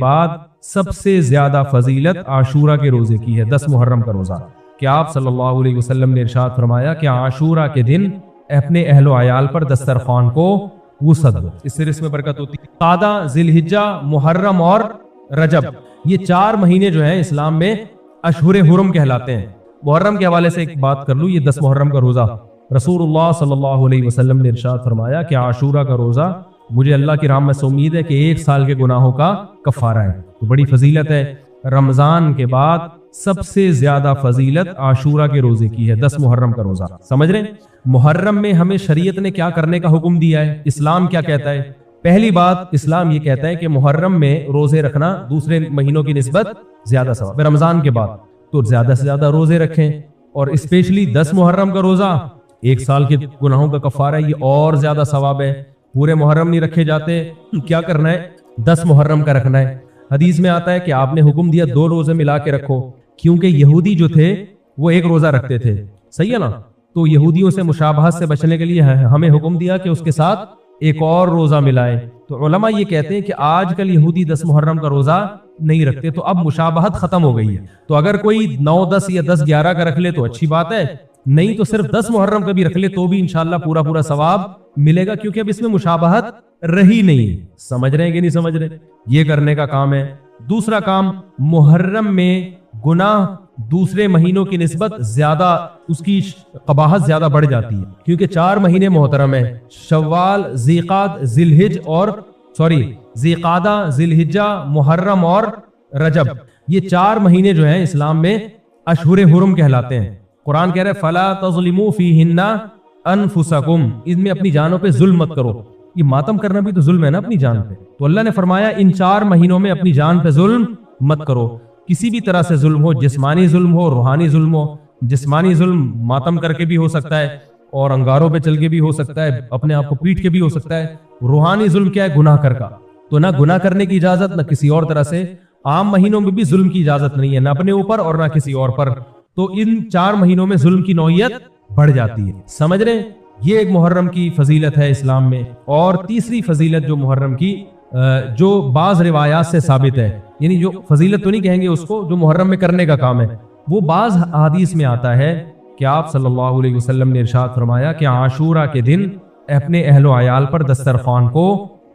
بعد سب سے زیادہ فضیلت عاشورہ کے روزے کی ہے، 10 محرم کا روزہ، کہ آپ صلی اللہ علیہ وسلم نے ارشاد فرمایا کہ عاشورہ کے دن اپنے اہل و عیال پر دسترخوان کو وسعت دو، اس سے اس میں برکت ہوتی ہے۔ قعدہ، ذی الحجہ، محرم اور رجب، یہ 4 مہینے جو ہیں اسلام میں اشہر حرم کہلاتے ہیں۔ محرم کے حوالے سے ایک بات کر لوں، یہ 10 محرم کا روزہ، رسول اللہ صلی اللہ علیہ وسلم نے ارشاد فرمایا کہ عاشورہ کا روزہ مجھے اللہ کی رحمت سے امید ہے کہ 1 سال کے گناہوں کا کفارہ ہے، تو بڑی فضیلت ہے۔ رمضان کے بعد سب سے زیادہ فضیلت عاشورہ کے روزے کی ہے، 10 محرم کا روزہ، سمجھ رہے ہیں؟ محرم میں ہمیں شریعت نے کیا کرنے کا حکم دیا ہے، اسلام کیا کہتا ہے؟ پہلی بات، اسلام یہ کہتا ہے کہ محرم میں روزے رکھنا دوسرے مہینوں کی نسبت زیادہ ثواب ہے۔ رمضان کے بعد تو زیادہ سے زیادہ روزے رکھیں، اور اسپیشلی 10 محرم کا روزہ 1 سال کے گناہوں کا کفارہ ہے، یہ اور زیادہ ثواب ہے۔ پورے محرم نہیں رکھے جاتے، کیا کرنا ہے؟ 10 محرم کا رکھنا ہے۔ حدیث میں آتا ہے کہ آپ نے حکم دیا 2 روزے ملا کے رکھو، کیونکہ یہودی جو تھے وہ 1 روزہ رکھتے تھے، صحیح ہے نا؟ تو یہودیوں سے مشابہت سے بچنے کے لیے ہمیں حکم دیا کہ اس کے ساتھ ایک اور روزہ ملائے۔ تو علماء یہ کہتے ہیں کہ آج کل یہودی 10 محرم کا روزہ نہیں رکھتے، تو اب مشابہت ختم ہو گئی ہے۔ تو اگر کوئی 9، 10 یا 10، 11 کا رکھ لے تو اچھی بات ہے، نہیں تو صرف 10 محرم کا بھی رکھ لے تو بھی انشاءاللہ پورا ثواب ملے گا، کیونکہ اب اس میں مشابہت رہی نہیں۔ سمجھ رہے ہیں کہ نہیں سمجھ رہے؟ یہ کرنے کا کام ہے۔ دوسرا کام، محرم میں گناہ دوسرے مہینوں کی نسبت زیادہ، اس کی قباحت زیادہ بڑھ جاتی ہے، کیونکہ 4 مہینے محترم ہیں، شوال، ذی قعدہ، ذی الحجہ، محرم اور رجب، یہ 4 مہینے جو ہیں اسلام میں اشہر حرم کہلاتے ہیں۔ قرآن کہہ رہے فَلَا تَظْلِمُوا فِيهِنَّ أَنفُسَكُمْ، ان میں اپنی جانوں پہ ظلم مت کرو۔ یہ ماتم کرنا بھی تو ظلم ہے نا اپنی جان پہ، تو اللہ نے فرمایا ان 4 مہینوں میں اپنی جان پہ ظلم مت کرو، کسی بھی طرح سے ظلم ہو، جسمانی ظلم ہو، روحانی ظلم ہو۔ جسمانی ظلم ماتم کر کے بھی ہو سکتا ہے، اور انگاروں پہ چل کے بھی ہو سکتا ہے، اپنے آپ کو پیٹ کے بھی ہو سکتا ہے۔ روحانی ظلم کیا ہے؟ گناہ کر کا، تو نہ گناہ کرنے کی اجازت، نہ کسی اور طرح سے۔ عام مہینوں میں بھی ظلم کی اجازت نہیں ہے، نہ اپنے اوپر اور نہ کسی اور پر، تو ان 4 مہینوں میں ظلم کی نوعیت بڑھ جاتی ہے، سمجھ رہے ہیں؟ یہ ایک محرم کی فضیلت ہے اسلام میں۔ اور تیسری فضیلت جو محرم کی، جو بعض روایات سے ثابت ہے، یعنی جو فضیلت تو نہیں کہیں گے اس کو، جو محرم میں کرنے کا کام ہے، وہ بعض حدیث میں آتا ہے کہ آپ صلی اللہ علیہ وسلم نے ارشاد فرمایا کہ عاشورہ کے دن اپنے اہل و عیال پر دسترخوان کو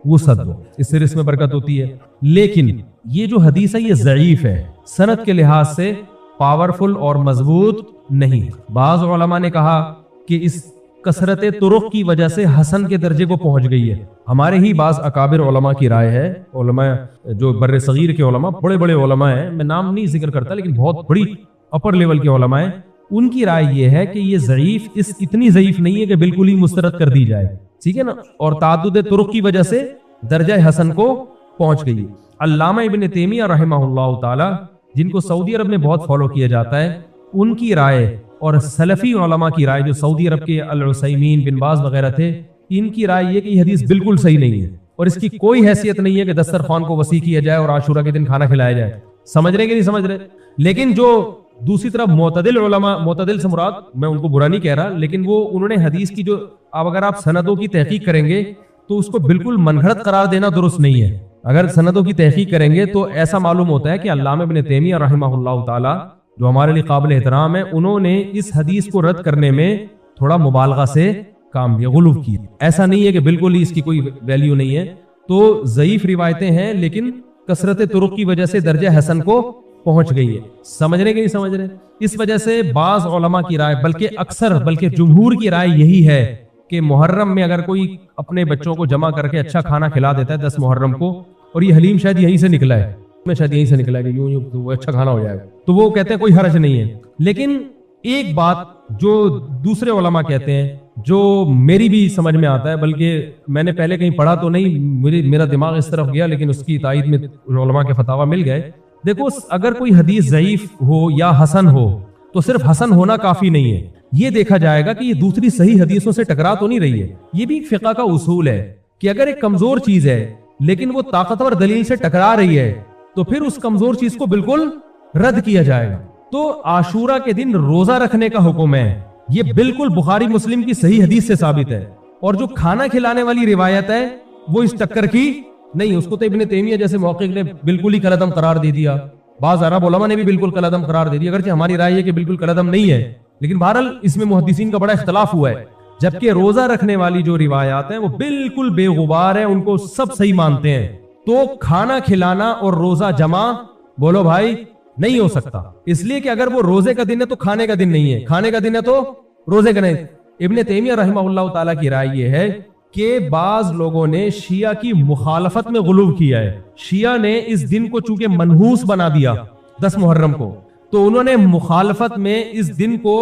وسعت دو، اس سے اس میں برکت ہوتی ہے۔ لیکن یہ جو حدیث ہے یہ ضعیف ہے، سند کے لحاظ سے پاورفل اور مضبوط نہیں۔ بعض علماء نے کہا کہ اس کثرت طرق کی وجہ سے حسن کے درجے کو پہنچ گئی ہے۔ ہمارے ہی بعض اکابر علماء کی رائے ہے، علماء جو بر صغیر کے علماء، بڑے بڑے علماء ہیں، میں نام نہیں ذکر کرتا لیکن بہت بڑی اپر لیول کے علماء ہیں، ان کی رائے یہ ہے کہ یہ ضعیف، اتنی ضعیف نہیں ہے کہ بالکل ہی مسترد کر دی جائے، ٹھیک ہے نا؟ اور تعدد طرق کی وجہ سے درجہ حسن کو پہنچ گئی۔ علامہ ابن تیمیہ رحمہ اللہ تعالی، جن کو سعودی عرب میں بہت فالو کیا جاتا ہے، ان کی رائے اور سلفی علماء کی رائے، جو سعودی عرب کے العثیمین، بن باز وغیرہ تھے، ان کی رائے یہ کہ یہ حدیث بالکل صحیح نہیں ہے، اور اس کی کوئی حیثیت نہیں ہے کہ دسترخوان کو وسیع کیا جائے اور عاشورہ کے دن کھانا کھلایا جائے۔ سمجھ رہے کہ نہیں سمجھ رہے؟ لیکن جو دوسری طرف معتدل علماء، معتدل سے مراد میں ان کو برا نہیں کہہ رہا، لیکن وہ انہوں نے حدیث کی جو، اب اگر آپ سندوں کی تحقیق کریں گے تو اس کو بالکل منگھڑت قرار دینا درست نہیں ہے۔ اگر سندوں کی تحقیق کریں گے تو ایسا معلوم ہوتا ہے کہ علامہ ابن تیمیہ رحمہ اللہ تعالی، جو ہمارے لیے قابل احترام ہے، انہوں نے اس حدیث کو رد کرنے میں تھوڑا مبالغہ سے کام لیا، غلو کیا۔ ایسا نہیں ہے کہ بالکل ہی اس کی کوئی ویلیو نہیں ہے، تو ضعیف روایتیں ہیں لیکن کثرت طرق کی وجہ سے درجہ حسن کو پہنچ گئی ہے۔ سمجھ رہے کہ نہیں سمجھ رہے؟ اس وجہ سے بعض علماء کی رائے، بلکہ جمہور کی رائے یہی ہے کہ محرم میں اگر کوئی اپنے بچوں کو جمع کر کے اچھا کھانا کھلا دیتا ہے 10 محرم کو، اور یہ حلیم شاید یہیں سے نکلا ہے، میں شاید یہیں سے نکلا ہے کہ یوں وہ اچھا کھانا ہو جائے گا، تو وہ کہتے ہیں کوئی حرج نہیں ہے۔ لیکن ایک بات جو دوسرے علماء کہتے ہیں، جو میری بھی سمجھ میں آتا ہے، بلکہ میں نے پہلے کہیں پڑھا تو نہیں، میرا دماغ اس طرف گیا، لیکن اس کی تائید میں علماء کے فتاوی مل گئے۔ دیکھو، اگر کوئی حدیث ضعیف ہو یا حسن ہو تو صرف حسن ہونا کافی نہیں ہے، یہ دیکھا جائے گا کہ یہ دوسری صحیح حدیثوں سے ٹکرا تو نہیں رہی ہے۔ یہ بھی ایک فقہ کا اصول ہے کہ اگر ایک کمزور چیز ہے لیکن وہ طاقتور دلیل سے ٹکرا رہی ہے تو پھر اس کمزور چیز کو بالکل رد کیا جائے گا۔ تو عاشورہ کے دن روزہ رکھنے کا حکم ہے، یہ بالکل بخاری مسلم کی صحیح حدیث سے ثابت ہے، اور جو کھانا کھلانے والی روایت ہے وہ اس ٹکر کی نہیں, اس کو تو ابن تیمیہ جیسے محقق نے بالکل ہی کالعدم قرار دے دیا, بعض عرب علماء نے بھی بالکل کالعدم قرار دے دیا, اگرچہ ہماری رائے ہے کہ بالکل کالعدم نہیں ہے, لیکن بہرحال اس میں محدثین کا بڑا اختلاف ہوا ہے. جبکہ روزہ رکھنے والی جو روایات ہیں وہ بالکل بے غبار ہیں, ان کو سب صحیح مانتے ہیں. تو کھانا کھلانا اور روزہ جمع بولو بھائی نہیں ہو سکتا, اس لیے کہ اگر وہ روزے کا دن ہے تو کھانے کا دن نہیں ہے, کھانے کا دن ہے تو روزے کا نہیں. ابن تیمیہ رحمہ اللہ تعالیٰ کی رائے یہ ہے کہ بعض لوگوں نے شیعہ کی مخالفت میں غلو کیا ہے. شیعہ نے اس دن کو چونکہ منحوس بنا دیا 10 محرم کو, تو انہوں نے مخالفت میں اس دن کو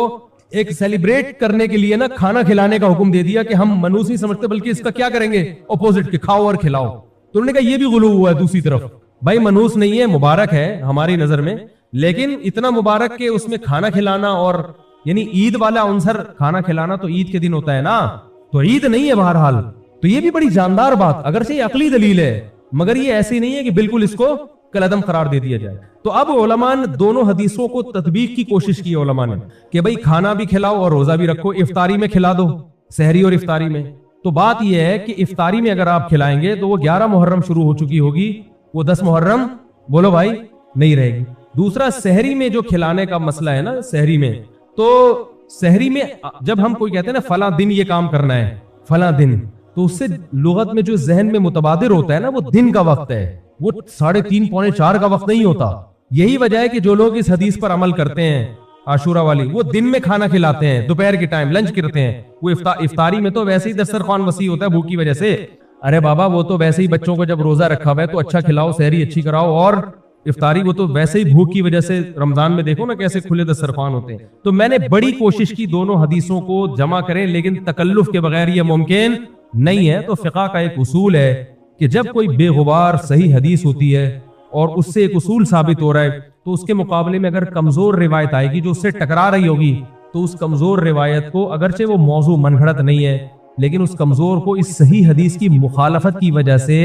ایک سیلیبریٹ کرنے کے لیے نا کھانا کھلانے کا حکم دے دیا کہ ہم منحوس نہیں سمجھتے بلکہ اس کا کیا کریں گے, اپوزٹ کے کھاؤ اور کھلاؤ. تو انہوں نے کہا یہ بھی غلو ہوا ہے. دوسری طرف بھائی منحوس نہیں ہے, مبارک ہے ہماری نظر میں, لیکن اتنا مبارک کہ اس میں کھانا کھلانا اور یعنی عید والا عنصر کھانا کھلانا تو عید کے دن ہوتا ہے نا, تو عید نہیں ہے بہرحال. تو یہ بھی بڑی جاندار بات, اگرچہ یہ عقلی دلیل ہے مگر یہ ایسی نہیں ہے کہ بالکل اس کو کالعدم قرار دے دیا جائے. تو اب علماء نے دونوں حدیثوں کو تطبیق کی کوشش کی علماء نے کہ بھئی کھانا بھی کھلاؤ اور روزہ بھی رکھو, افطاری میں کھلا دو, سحری اور افطاری میں. تو بات یہ ہے کہ افطاری میں اگر آپ کھلائیں گے تو وہ 11 محرم شروع ہو چکی ہوگی, وہ 10 محرم بولو بھائی نہیں رہے گی. دوسرا سحری میں جو کھلانے کا مسئلہ ہے نا, سحری میں تو سحری میں جب ہم کوئی کہتے ہیں نا فلاں دن یہ کام کرنا ہے فلاں دن, تو اس سے لغت میں جو ذہن میں متبادر ہوتا ہے نا وہ دن کا وقت ہے, وہ 3:30 پونے 4 کا وقت نہیں ہوتا. یہی وجہ ہے کہ جو لوگ اس حدیث پر عمل کرتے ہیں عاشورہ والی, وہ دن میں کھانا کھلاتے ہیں, دوپہر کے ٹائم لنچ کرتے ہیں. وہ افطاری میں تو ویسے ہی دسترخوان وسیع ہوتا ہے بھوک کی وجہ سے. ارے بابا وہ تو ویسے ہی بچوں کو جب روزہ رکھا ہوا ہے تو اچھا کھلاؤ, سحری اچھی کراؤ, اور افطاری وہ تو ویسے ہی بھوک کی وجہ سے رمضان میں دیکھو نا کیسے کھلے دسترخوان ہوتے ہیں. تو میں نے بڑی کوشش کی دونوں حدیثوں کو جمع کریں, لیکن تکلف کے بغیر یہ ممکن نہیں ہے. تو فقہ کا ایک اصول ہے کہ جب کوئی بے غبار صحیح حدیث ہوتی ہے اور اس سے ایک اصول ثابت ہو رہا ہے, تو اس کے مقابلے میں اگر کمزور روایت آئے گی جو اس سے ٹکرا رہی ہوگی, تو اس کمزور روایت کو اگرچہ وہ موضوع من گھڑت نہیں ہے لیکن اس کمزور کو اس صحیح حدیث کی مخالفت کی وجہ سے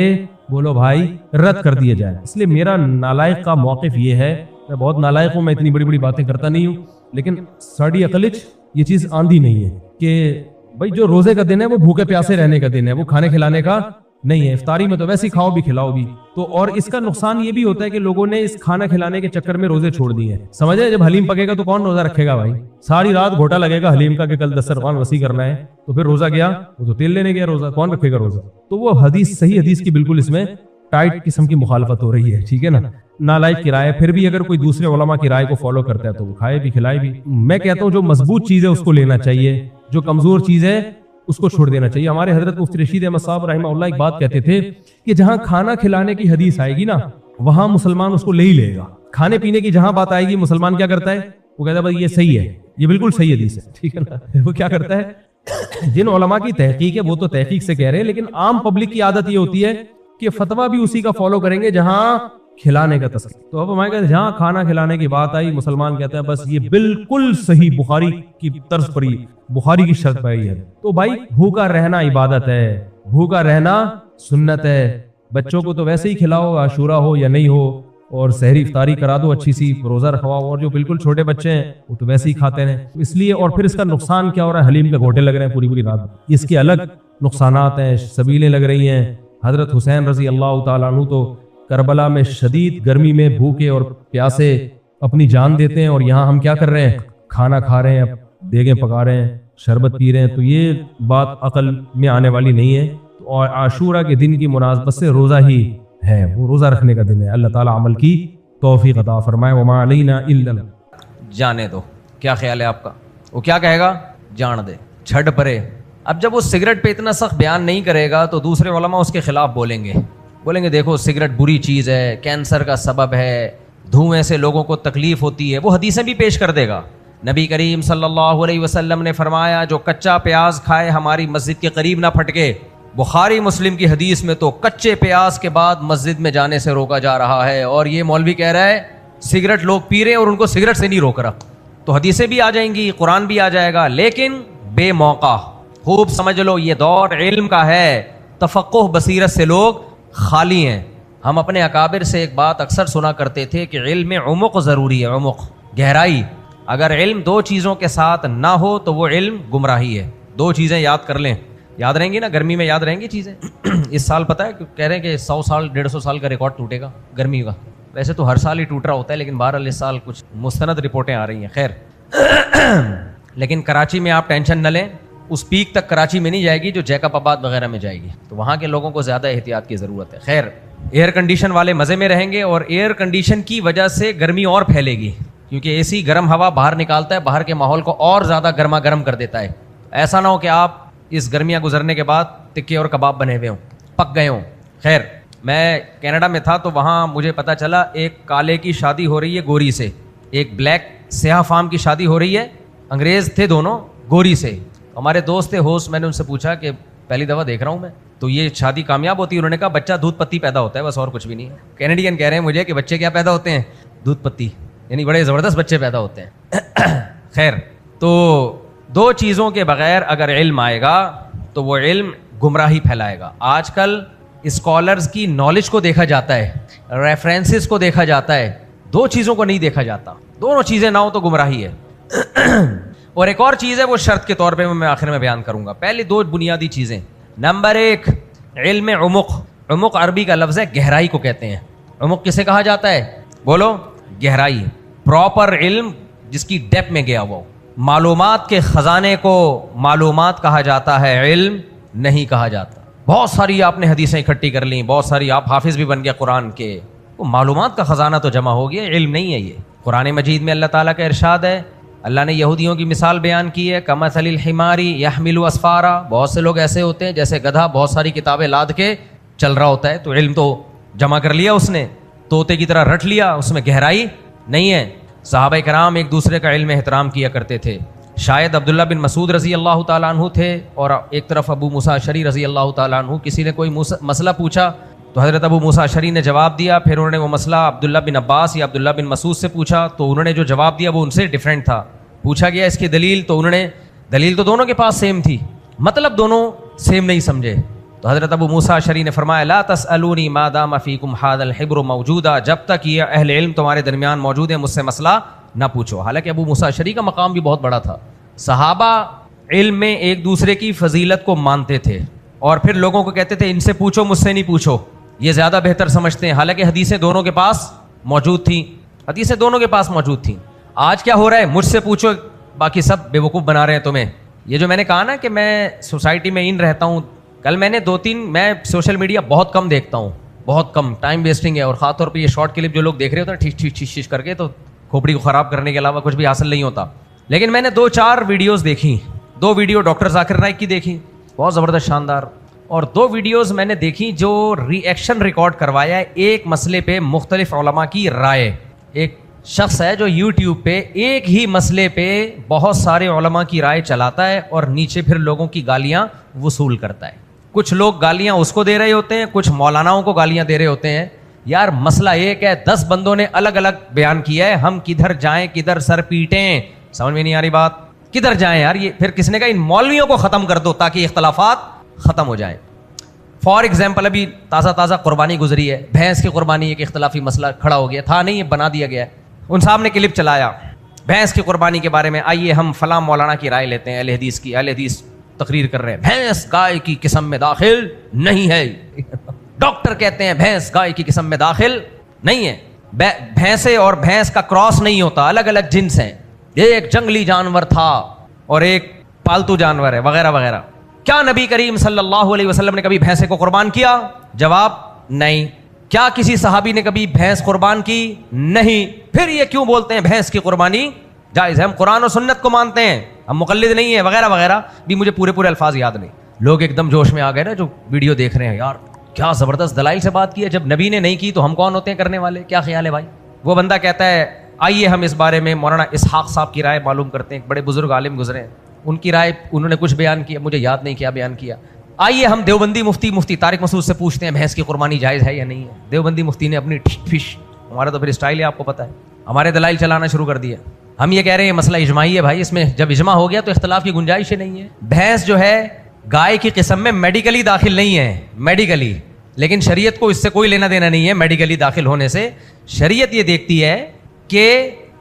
بولو بھائی رد کر دیا جائے. اس لیے میرا نالائق کا موقف یہ ہے, میں بہت نالائق ہوں, میں اتنی بڑی بڑی باتیں کرتا نہیں ہوں, لیکن ساڑی عقلچ یہ چیز آندھی نہیں ہے کہ بھائی جو روزے کا دن ہے وہ بھوکے پیاسے رہنے کا دن ہے, وہ کھانے کھلانے کا نہیں ہے. افطاری میں تو ویسے ہی کھاؤ بھی کھلاؤ بھی. تو اور اس کا نقصان یہ بھی ہوتا ہے کہ لوگوں نے اس کھانا کھلانے کے چکر میں روزے چھوڑ دیے ہیں. سمجھے, جب حلیم پکے گا تو کون روزہ رکھے گا بھائی, ساری رات گھوٹا لگے گا حلیم کا کہ کل دسترخوان وسیع کرنا ہے, تو پھر روزہ گیا, وہ تو تیل لینے گیا, روزہ کون رکھے گا روزہ. تو وہ حدیث صحیح حدیث کی بالکل اس میں ٹائٹ قسم کی مخالفت ہو رہی ہے. ٹھیک ہے نا, نالائق کی رائے, پھر بھی اگر کوئی دوسرے علماء کی رائے کو فالو کرتا ہے تو وہ کھائے بھی کھلائے بھی. میں کہتا ہوں جو مضبوط چیز ہے اس کو لینا چاہیے, جو کمزور چیز ہے اس کو چھوڑ دینا چاہیے. ہمارے حضرت مفتی رشید احمد صاحب رحمہ اللہ ایک بات کہتے تھے کہ جہاں کھانا کھلانے کی حدیث آئے گی نا وہاں مسلمان اس کو لے ہی لے گا. کھانے پینے کی جہاں بات آئے گی مسلمان کیا کرتا ہے, وہ کہتا ہے بھائی یہ صحیح ہے, یہ بالکل صحیح حدیث ہے. ٹھیک ہے نا, وہ کیا کرتا ہے, جن علماء کی تحقیق ہے وہ تو تحقیق سے کہہ رہے ہیں, لیکن عام پبلک کی عادت یہ ہوتی ہے کہ فتویٰ بھی اسی کا فالو کریں گے جہاں کھلانے کا تذکرہ. تو اب ہمارے کہتے ہیں جہاں کھانا کھلانے کی بات آئی مسلمان کہتے ہیں بس یہ بالکل صحیح بخاری کی طرز پر, بخاری کی شرط پر ہے. تو بھائی بھوکا رہنا عبادت ہے, بھوکا رہنا سنت ہے. بچوں کو تو ویسے ہی کھلاؤ عاشورہ ہو یا نہیں ہو, اور سحری افطاری کرا دو اچھی سی, روزہ رکھواؤ, اور جو بالکل چھوٹے بچے ہیں وہ تو ویسے ہی کھاتے ہیں. اس لیے اور پھر اس کا نقصان کیا ہو رہا ہے, حلیم کے گھوٹے لگ رہے ہیں پوری پوری رات, اس کے الگ نقصانات ہیں, سبیلیں لگ رہی ہیں. حضرت حسین رضی اللہ تعالیٰ عنہ تو کربلا میں شدید گرمی میں بھوکے اور پیاسے اپنی جان دیتے ہیں, اور یہاں ہم کیا کر رہے ہیں, کھانا کھا رہے ہیں, دیگیں پکا رہے ہیں, شربت پی رہے ہیں. تو یہ بات عقل میں آنے والی نہیں ہے. اور عاشورہ کے دن کی مناسبت سے روزہ ہی ہے, وہ روزہ رکھنے کا دن ہے. اللہ تعالیٰ عمل کی توفیق عطا فرمائے. وما علینا الا جانے دو. کیا خیال ہے آپ کا, وہ کیا کہے گا, جان دے, چھڑ پرے. اب جب وہ سگریٹ پہ اتنا سخت بیان نہیں کرے گا تو دوسرے علماء اس کے خلاف بولیں گے دیکھو سگریٹ بری چیز ہے, کینسر کا سبب ہے, دھوئیں سے لوگوں کو تکلیف ہوتی ہے. وہ حدیثیں بھی پیش کر دے گا. نبی کریم صلی اللہ علیہ وسلم نے فرمایا جو کچا پیاز کھائے ہماری مسجد کے قریب نہ پھٹکے. بخاری مسلم کی حدیث میں تو کچے پیاز کے بعد مسجد میں جانے سے روکا جا رہا ہے, اور یہ مولوی کہہ رہا ہے سگریٹ لوگ پی رہے ہیں اور ان کو سگریٹ سے نہیں روک رہا. تو حدیثیں بھی آ جائیں گی, قرآن بھی آ جائے گا, لیکن بے موقع. خوب سمجھ لو یہ دور علم کا ہے, تفقہ بصیرت سے لوگ خالی ہیں. ہم اپنے اکابر سے ایک بات اکثر سنا کرتے تھے کہ علم میں عمق ضروری ہے, عمق, گہرائی. اگر علم 2 چیزوں کے ساتھ نہ ہو تو وہ علم گمراہی ہے. 2 چیزیں یاد کر لیں, یاد رہیں گی نا, گرمی میں یاد رہیں گی چیزیں. اس سال پتہ ہے کہہ رہے ہیں کہ 100 سال 150 سال کا ریکارڈ ٹوٹے گا گرمی کا. ویسے تو ہر سال ہی ٹوٹ رہا ہوتا ہے, لیکن بہرحال اس سال کچھ مستند رپورٹیں آ رہی ہیں. خیر, لیکن کراچی میں آپ ٹینشن نہ لیں, اس پیک تک کراچی میں نہیں جائے گی جو جیکب آباد وغیرہ میں جائے گی, تو وہاں کے لوگوں کو زیادہ احتیاط کی ضرورت ہے. خیر, ایئر کنڈیشن والے مزے میں رہیں گے, اور ایئر کنڈیشن کی وجہ سے گرمی اور پھیلے گی, کیونکہ اے سی گرم ہوا باہر نکالتا ہے, باہر کے ماحول کو اور زیادہ گرما گرم کر دیتا ہے. ایسا نہ ہو کہ آپ اس گرمیاں گزرنے کے بعد ٹکے اور کباب بنے ہوئے ہوں, پک گئے ہوں. خیر, میں کینیڈا میں تھا تو وہاں مجھے پتہ چلا ایک کالے کی شادی ہو رہی ہے گوری سے, ایک بلیک سیاہ فام کی شادی ہو رہی ہے, انگریز تھے دونوں, گوری سے. ہمارے دوست تھے ہوسٹ, میں نے ان سے پوچھا کہ پہلی دفعہ دیکھ رہا ہوں میں, تو یہ شادی کامیاب ہوتی ہے؟ انہوں نے کہا بچہ دودھ پتی پیدا ہوتا ہے, بس اور کچھ بھی نہیں ہے. کینیڈین کہہ رہے ہیں مجھے کہ بچے کیا پیدا ہوتے ہیں؟ دودھ پتی, یعنی بڑے زبردست بچے پیدا ہوتے ہیں. خیر, تو دو چیزوں کے بغیر اگر علم آئے گا تو وہ علم گمراہی پھیلائے گا. آج کل اسکالرز کی نالج کو دیکھا جاتا ہے, ریفرنسز کو دیکھا جاتا ہے, دو چیزوں کو نہیں دیکھا جاتا. دونوں چیزیں نہ ہو تو گمراہی ہے. اور ایک اور چیز ہے, وہ شرط کے طور پہ میں آخر میں بیان کروں گا. پہلی دو بنیادی چیزیں. نمبر 1, علم عمق. عمق عربی کا لفظ ہے, گہرائی کو کہتے ہیں. عمق کسے کہا جاتا ہے؟ بولو. گہرائی, پراپر علم جس کی ڈیپ میں گیا ہوا. معلومات کے خزانے کو معلومات کہا جاتا ہے, علم نہیں کہا جاتا. بہت ساری آپ نے حدیثیں اکٹھی کر لیں, بہت ساری آپ حافظ بھی بن گیا قرآن کے, وہ معلومات کا خزانہ تو جمع ہو گیا, علم نہیں ہے یہ. قرآن مجید میں اللہ تعالیٰ کا ارشاد ہے, اللہ نے یہودیوں کی مثال بیان کی ہے, کمثل الحمار یحمل اسفارا. بہت سے لوگ ایسے ہوتے ہیں جیسے گدھا بہت ساری کتابیں لاد کے چل رہا ہوتا ہے, تو علم تو جمع کر لیا اس نے, طوطے کی طرح رٹ لیا, اس میں گہرائی نہیں ہے. صحابہ کرام ایک دوسرے کا علم احترام کیا کرتے تھے. شاید عبداللہ بن مسعود رضی اللہ تعالیٰ عنہ تھے, اور ایک طرف ابو موسیٰ اشعری رضی اللہ تعالیٰ عنہ. کسی نے کوئی مسئلہ پوچھا تو حضرت ابو موسیٰ اشعری نے جواب دیا, پھر انہوں نے وہ مسئلہ عبداللہ بن عباس یا عبداللہ بن مسعود سے پوچھا, تو انہوں نے جو جواب دیا وہ ان سے ڈیفرنٹ تھا. پوچھا گیا اس کی دلیل, تو انہوں نے دلیل تو دونوں کے پاس سیم تھی, مطلب دونوں سیم نہیں سمجھے. تو حضرت ابو موسیٰ اشعری نے فرمایا, لا تسألونی ما دام فیکم ھذا الحبر موجودا. جب تک یہ اہل علم تمہارے درمیان موجود ہے مجھ سے مسئلہ نہ پوچھو. حالانکہ ابو موسیٰ اشعری کا مقام بھی بہت بڑا تھا. صحابہ علم میں ایک دوسرے کی فضیلت کو مانتے تھے, اور پھر لوگوں کو کہتے تھے ان سے پوچھو مجھ سے نہیں پوچھو, یہ زیادہ بہتر سمجھتے ہیں. حالانکہ حدیثیں دونوں کے پاس موجود تھیں, حدیثیں دونوں کے پاس موجود تھیں. آج کیا ہو رہا ہے, مجھ سے پوچھو, باقی سب بیوقوف بنا رہے ہیں تمہیں. یہ جو میں نے کہا نا کہ میں سوسائٹی میں ان رہتا ہوں, کل میں نے 2-3, میں سوشل میڈیا بہت کم دیکھتا ہوں, بہت کم, ٹائم ویسٹنگ ہے. اور خاص طور پہ یہ شارٹ کلپ جو لوگ دیکھ رہے ہوتے ہیں ٹھیک ٹھیک کر کے, تو کھوپڑی کو خراب کرنے کے علاوہ کچھ بھی حاصل نہیں ہوتا. لیکن میں نے 2-4 ویڈیوز دیکھی. 2 ویڈیو ڈاکٹر ذاکر نائک کی دیکھی, بہت زبردست شاندار. اور 2 ویڈیوز میں نے دیکھی جو ری ایکشن ریکارڈ کروایا ہے ایک مسئلے پہ مختلف علماء کی رائے. ایک شخص ہے جو یوٹیوب پہ ایک ہی مسئلے پہ بہت سارے علماء کی رائے چلاتا ہے, اور نیچے پھر لوگوں کی گالیاں وصول کرتا ہے. کچھ لوگ گالیاں اس کو دے رہے ہوتے ہیں, کچھ مولاناؤں کو گالیاں دے رہے ہوتے ہیں. یار مسئلہ ایک ہے, 10 بندوں نے الگ الگ بیان کیا ہے, ہم کدھر جائیں کدھر سر پیٹیں, سمجھ میں نہیں آ رہی بات, کدھر جائیں یار. یہ پھر کس نے کہا ان مولویوں کو ختم کر دو تاکہ اختلافات ختم ہو جائیں. فار ایگزامپل ابھی تازہ قربانی گزری ہے, بھینس کی قربانی, ایک اختلافی مسئلہ کھڑا ہو گیا تھا, نہیں یہ بنا دیا گیا ہے. ان صاحب نے کلپ چلایا بھینس کی قربانی کے بارے میں, آئیے ہم فلاں مولانا کی رائے لیتے ہیں, اہل حدیث کی, اہل حدیث تقریر کر رہے ہیں بھینس گائے کی قسم میں داخل نہیں ہے. ڈاکٹر کہتے ہیں بھینس گائے کی قسم میں داخل نہیں ہے. بھینسے اور بھینس کا کراس نہیں ہوتا, الگ الگ جنس ہیں, ایک جنگلی جانور تھا اور ایک پالتو جانور ہے, وغیرہ وغیرہ. کیا نبی کریم صلی اللہ علیہ وسلم نے کبھی بھینسے کو قربان کیا؟ جواب نہیں. کیا کسی صحابی نے کبھی بھینس قربان کی؟ نہیں. پھر یہ کیوں بولتے ہیں بھینس کی قربانی جائز ہے, ہم قرآن و سنت کو مانتے ہیں, ہم مقلد نہیں ہیں, وغیرہ وغیرہ. بھی مجھے پورے الفاظ یاد نہیں. لوگ ایک دم جوش میں آ گئے نا جو ویڈیو دیکھ رہے ہیں, یار کیا زبردست دلائل سے بات کی ہے, جب نبی نے نہیں کی تو ہم کون ہوتے ہیں کرنے والے؟ کیا خیال ہے بھائی؟ وہ بندہ کہتا ہے آئیے ہم اس بارے میں مولانا اسحاق صاحب کی رائے معلوم کرتے ہیں, بڑے بزرگ عالم گزرے ہیں, ان کی رائے انہوں نے کچھ بیان کیا, مجھے یاد نہیں کیا بیان کیا. آئیے ہم دیوبندی مفتی طارق مسعود سے پوچھتے ہیں بھینس کی قربانی جائز ہے یا نہیں ہے. دیوبندی مفتی نے اپنی فش, ہمارا تو پھر اسٹائل ہے آپ کو پتہ ہے, ہمارے دلائل چلانا شروع کر دیا. ہم یہ کہہ رہے ہیں مسئلہ اجماعی ہے بھائی, اس میں جب اجماع ہو گیا تو اختلاف کی گنجائش ہی نہیں ہے. بھینس جو ہے گائے کی قسم میں میڈیکلی داخل نہیں ہے, میڈیکلی, لیکن شریعت کو اس سے کوئی لینا دینا نہیں ہے میڈیکلی داخل ہونے سے. شریعت یہ دیکھتی ہے کہ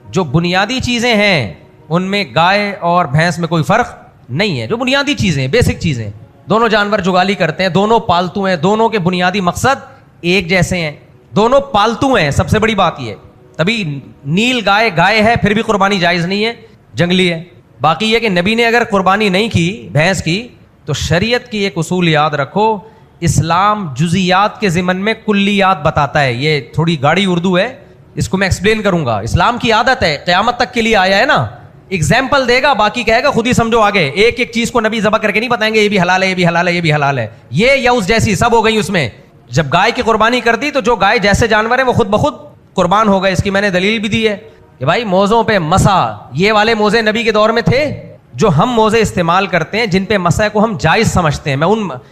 جو بنیادی چیزیں ہیں ان میں گائے اور بھینس میں کوئی فرق نہیں ہے, جو بنیادی چیزیں, بیسک چیزیں. دونوں جانور جگالی کرتے ہیں, دونوں پالتو ہیں, دونوں کے بنیادی مقصد ایک جیسے ہیں, دونوں پالتو ہیں. سب سے بڑی بات یہ, تبھی نیل گائے گائے ہے پھر بھی قربانی جائز نہیں ہے, جنگلی ہے. باقی یہ کہ نبی نے اگر قربانی نہیں کی بھینس کی تو شریعت کی ایک اصول یاد رکھو, اسلام جزیات کے ضمن میں کلیات بتاتا ہے. یہ تھوڑی گاڑی اردو ہے, اس کو میں ایکسپلین کروں گا. اسلام کی عادت ہے, قیامت تک کے لیے آیا ہے نا, ایگزامپل دے گا, باقی کہے گا خود ہی سمجھو آگے. ایک ایک چیز کو نبی ذبح کر کے نہیں بتائیں گے یہ بھی حلال ہے, یہ بھی حلال ہے, یہ بھی حلال ہے, یہ یا اس جیسی سب ہو گئی اس میں. جب گائے کی قربانی کر دی تو جو گائے جیسے جانور ہیں وہ خود بخود قربان ہو گئے. اس کی میں نے دلیل بھی دی ہے کہ بھائی موزوں پہ مسا, یہ والے موزے نبی کے دور میں تھے جو ہم موزے استعمال کرتے ہیں جن پہ مسح کو ہم جائز سمجھتے ہیں. میں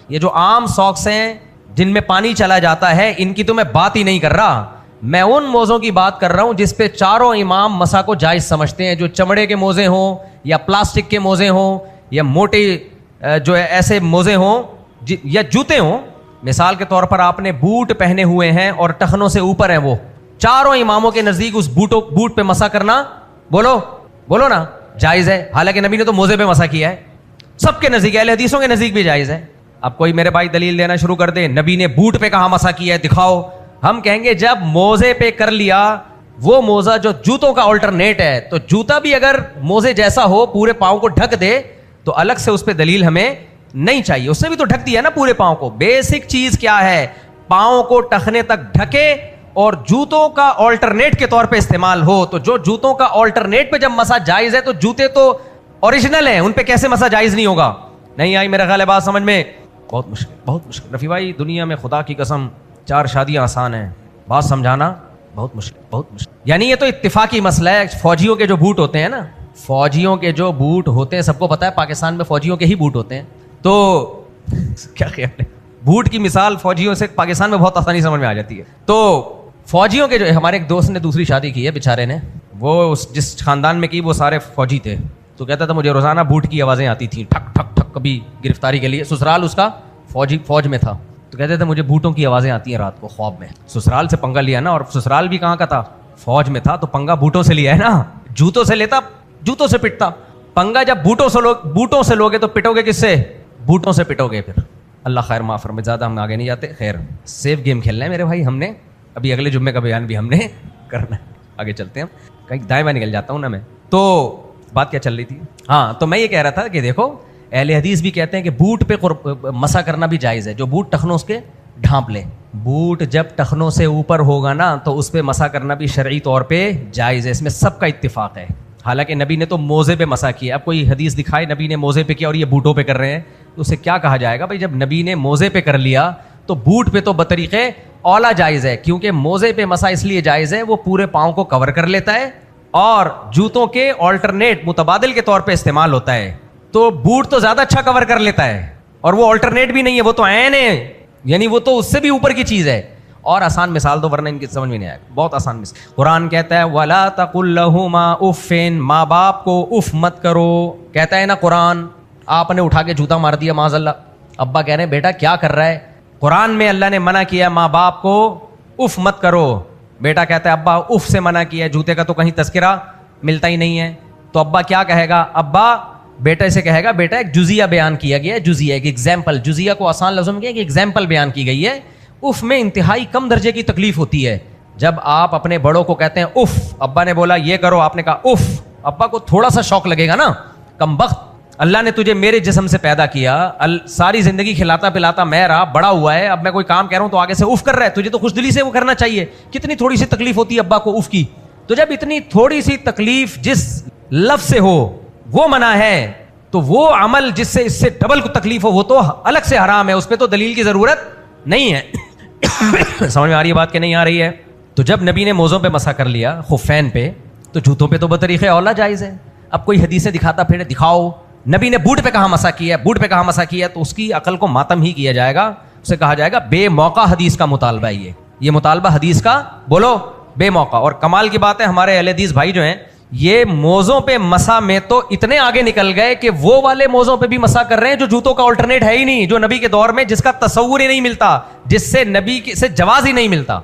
یہ جو عام ساکس ہیں جن میں پانی چلا جاتا ہے ان کی تو میں بات ہی نہیں کر رہا, میں ان موزوں کی بات کر رہا ہوں جس پہ چاروں امام مسح کو جائز سمجھتے ہیں. جو چمڑے کے موزے ہوں یا پلاسٹک کے موزے ہوں یا موٹے جو ایسے موزے ہوں یا جوتے ہوں. مثال کے طور پر آپ نے بوٹ پہنے ہوئے ہیں اور ٹخنوں سے اوپر ہیں, وہ چاروں اماموں کے نزدیک اس بوٹ پہ مسح کرنا بولو نا جائز ہے. حالانکہ نبی نے تو موزے پہ مسح کیا ہے. سب کے نزدیک, اہل حدیثوں کے نزدیک بھی جائز ہے. اب کوئی میرے بھائی دلیل دینا شروع کر دے نبی نے بوٹ پہ کہاں مسح کیا ہے دکھاؤ, ہم کہیں گے جب موزے پہ کر لیا, وہ موزہ جو جوتوں کا آلٹرنیٹ ہے, تو جوتا بھی اگر موزے جیسا ہو پورے پاؤں کو ڈھک دے تو الگ سے اس پہ دلیل ہمیں نہیں چاہیے. اس نے بھی تو ڈھک دیا نا پورے پاؤں کو. بیسک چیز کیا ہے, پاؤں کو ٹخنے تک ڈھکے اور جوتوں کا آلٹرنیٹ کے طور پہ استعمال ہو. تو جو جوتوں کا آلٹرنیٹ پہ جب مسح جائز ہے تو جوتے تو اوریجنل ہیں, ان پہ کیسے مسح جائز نہیں ہوگا. نہیں آئی میرا خیال ہے بات سمجھ میں. بہت مشکل رفیع بھائی, دنیا میں خدا کی قسم 4 شادیاں آسان ہیں, بات سمجھانا بہت مشکل. یعنی یہ تو اتفاقی مسئلہ ہے. فوجیوں کے جو بوٹ ہوتے ہیں نا, فوجیوں کے جو بوٹ ہوتے ہیں, سب کو پتا ہے پاکستان میں فوجیوں کے ہی بوٹ ہوتے ہیں. تو کیا خیال ہے, بوٹ کی مثال فوجیوں سے پاکستان میں بہت آسانی سمجھ میں آ جاتی ہے. تو فوجیوں کے جو, ہمارے ایک دوست نے دوسری شادی کی ہے بیچارے نے, وہ جس خاندان میں کی وہ سارے فوجی تھے. تو کہتا تھا مجھے روزانہ بوٹ کی آوازیں آتی تھیں, ٹھک ٹھک ٹھک. کبھی گرفتاری کے لیے سسرال اس کا فوج میں تھا, تو کہتے تھے مجھے بوٹوں کی آوازیں آتی ہیں رات کو خواب میں. سسرال سے پنگا لیا نا, اور سسرال بھی کہاں کا تھا, فوج میں تھا, تو پنگا بوٹوں سے لیا ہے نا. جوتوں سے لیتا, جوتوں سے پٹتا. پنگا جب بوٹوں سے لوگے تو پٹو گے کس سے, بوٹوں سے پٹو گے. پھر اللہ خیر معاف فرمائے, زیادہ ہم آگے نہیں جاتے. خیر سیف گیم کھیلنا ہے میرے بھائی ہم نے, ابھی اگلے جمعے کا بیان بھی ہم نے کرنا ہے. آگے چلتے ہیں, کہیں دائیں بائیں نکل جاتا ہوں نا میں. تو بات کیا چل رہی تھی, ہاں تو میں یہ کہہ رہا تھا کہ دیکھو اہل حدیث بھی کہتے ہیں کہ بوٹ پہ مسح کرنا بھی جائز ہے. جو بوٹ ٹخنوں کے ڈھانپ لے, بوٹ جب ٹخنوں سے اوپر ہوگا نا تو اس پہ مسح کرنا بھی شرعی طور پہ جائز ہے. اس میں سب کا اتفاق ہے. حالانکہ نبی نے تو موزے پہ مسح کیا. اب کوئی حدیث دکھائے نبی نے موزے پہ کیا اور یہ بوٹوں پہ کر رہے ہیں, تو اسے کیا کہا جائے گا. بھائی جب نبی نے موزے پہ کر لیا تو بوٹ پہ تو بطریقے اولا جائز ہے, کیونکہ موزے پہ مسح اس لیے جائز ہے وہ پورے پاؤں کو کور کر لیتا ہے اور جوتوں کے آلٹرنیٹ متبادل کے طور پہ استعمال ہوتا ہے. تو بوٹ تو زیادہ اچھا کور کر لیتا ہے, اور وہ آلٹرنیٹ بھی نہیں ہے, وہ تو عین ہے, یعنی وہ تو اس سے بھی اوپر کی چیز ہے. اور آسان مثال دو ورنہ ان کی سمجھ میں نہیں آئے گا. بہت آسان مثال, قرآن کہتا ہے وَلَا تَقُلْ لَهُمَا اُفٍّ, ماں باپ کو اف مت کرو. کہتا ہے نا قرآن, آپ نے اٹھا کے جوتا مار دیا معاذ اللہ, ابا کہہ رہے ہیں بیٹا کیا کر رہا ہے. قرآن میں اللہ نے منع کیا ماں باپ کو اف مت کرو. بیٹا کہتا ہے ابا اف سے منع کیا, جوتے کا تو کہیں تذکرہ ملتا ہی نہیں ہے. تو ابا کیا کہے گا, ابا بیٹا سے کہے گا بیٹا ایک جزیہ بیان کیا گیا ہے, جزیہ ایک ایگزامپل, جزیہ کو آسان لفظوں میں کہ ایگزامپل بیان کی گئی ہے. اف میں انتہائی کم درجے کی تکلیف ہوتی ہے. جب آپ اپنے بڑوں کو کہتے ہیں اف, ابا نے بولا یہ کرو, آپ نے کہا اف, ابا کو تھوڑا سا شوق لگے گا نا, کم بخت, اللہ نے تجھے میرے جسم سے پیدا کیا, ساری زندگی کھلاتا پلاتا میں رہا, بڑا ہوا ہے, اب میں کوئی کام کہہ رہا ہوں تو آگے سے اف کر رہا ہے, تجھے تو خوش دلی سے وہ کرنا چاہیے. کتنی تھوڑی سی تکلیف ہوتی ہے ابا کو اف کی. تو جب اتنی تھوڑی سی تکلیف جس لفظ سے ہو وہ منع ہے, تو وہ عمل جس سے اس سے ڈبل کو تکلیف ہو وہ تو الگ سے حرام ہے, اس پہ تو دلیل کی ضرورت نہیں ہے. سمجھ میں آ رہی ہے بات کہ نہیں آ رہی ہے. تو جب نبی نے موزوں پہ مسح کر لیا, خفین پہ, تو جوتوں پہ تو بطریق اولا جائز ہے. اب کوئی حدیثیں دکھاتا پھر دکھاؤ نبی نے بوٹ پہ کہاں مسح کیا ہے, بوٹ پہ کہاں مسح کیا, تو اس کی عقل کو ماتم ہی کیا جائے گا. اسے کہا جائے گا بے موقع حدیث کا مطالبہ ہے. یہ مطالبہ حدیث کا بولو بے موقع. اور کمال کی بات ہے ہمارے اہل حدیث بھائی جو ہیں یہ موزوں پہ مسح میں تو اتنے آگے نکل گئے کہ وہ والے موزوں پہ بھی مسح کر رہے ہیں جو جوتوں کا آلٹرنیٹ ہے ہی نہیں, جو نبی کے دور میں جس کا تصور ہی نہیں ملتا, جس سے نبی سے جواز ہی نہیں ملتا.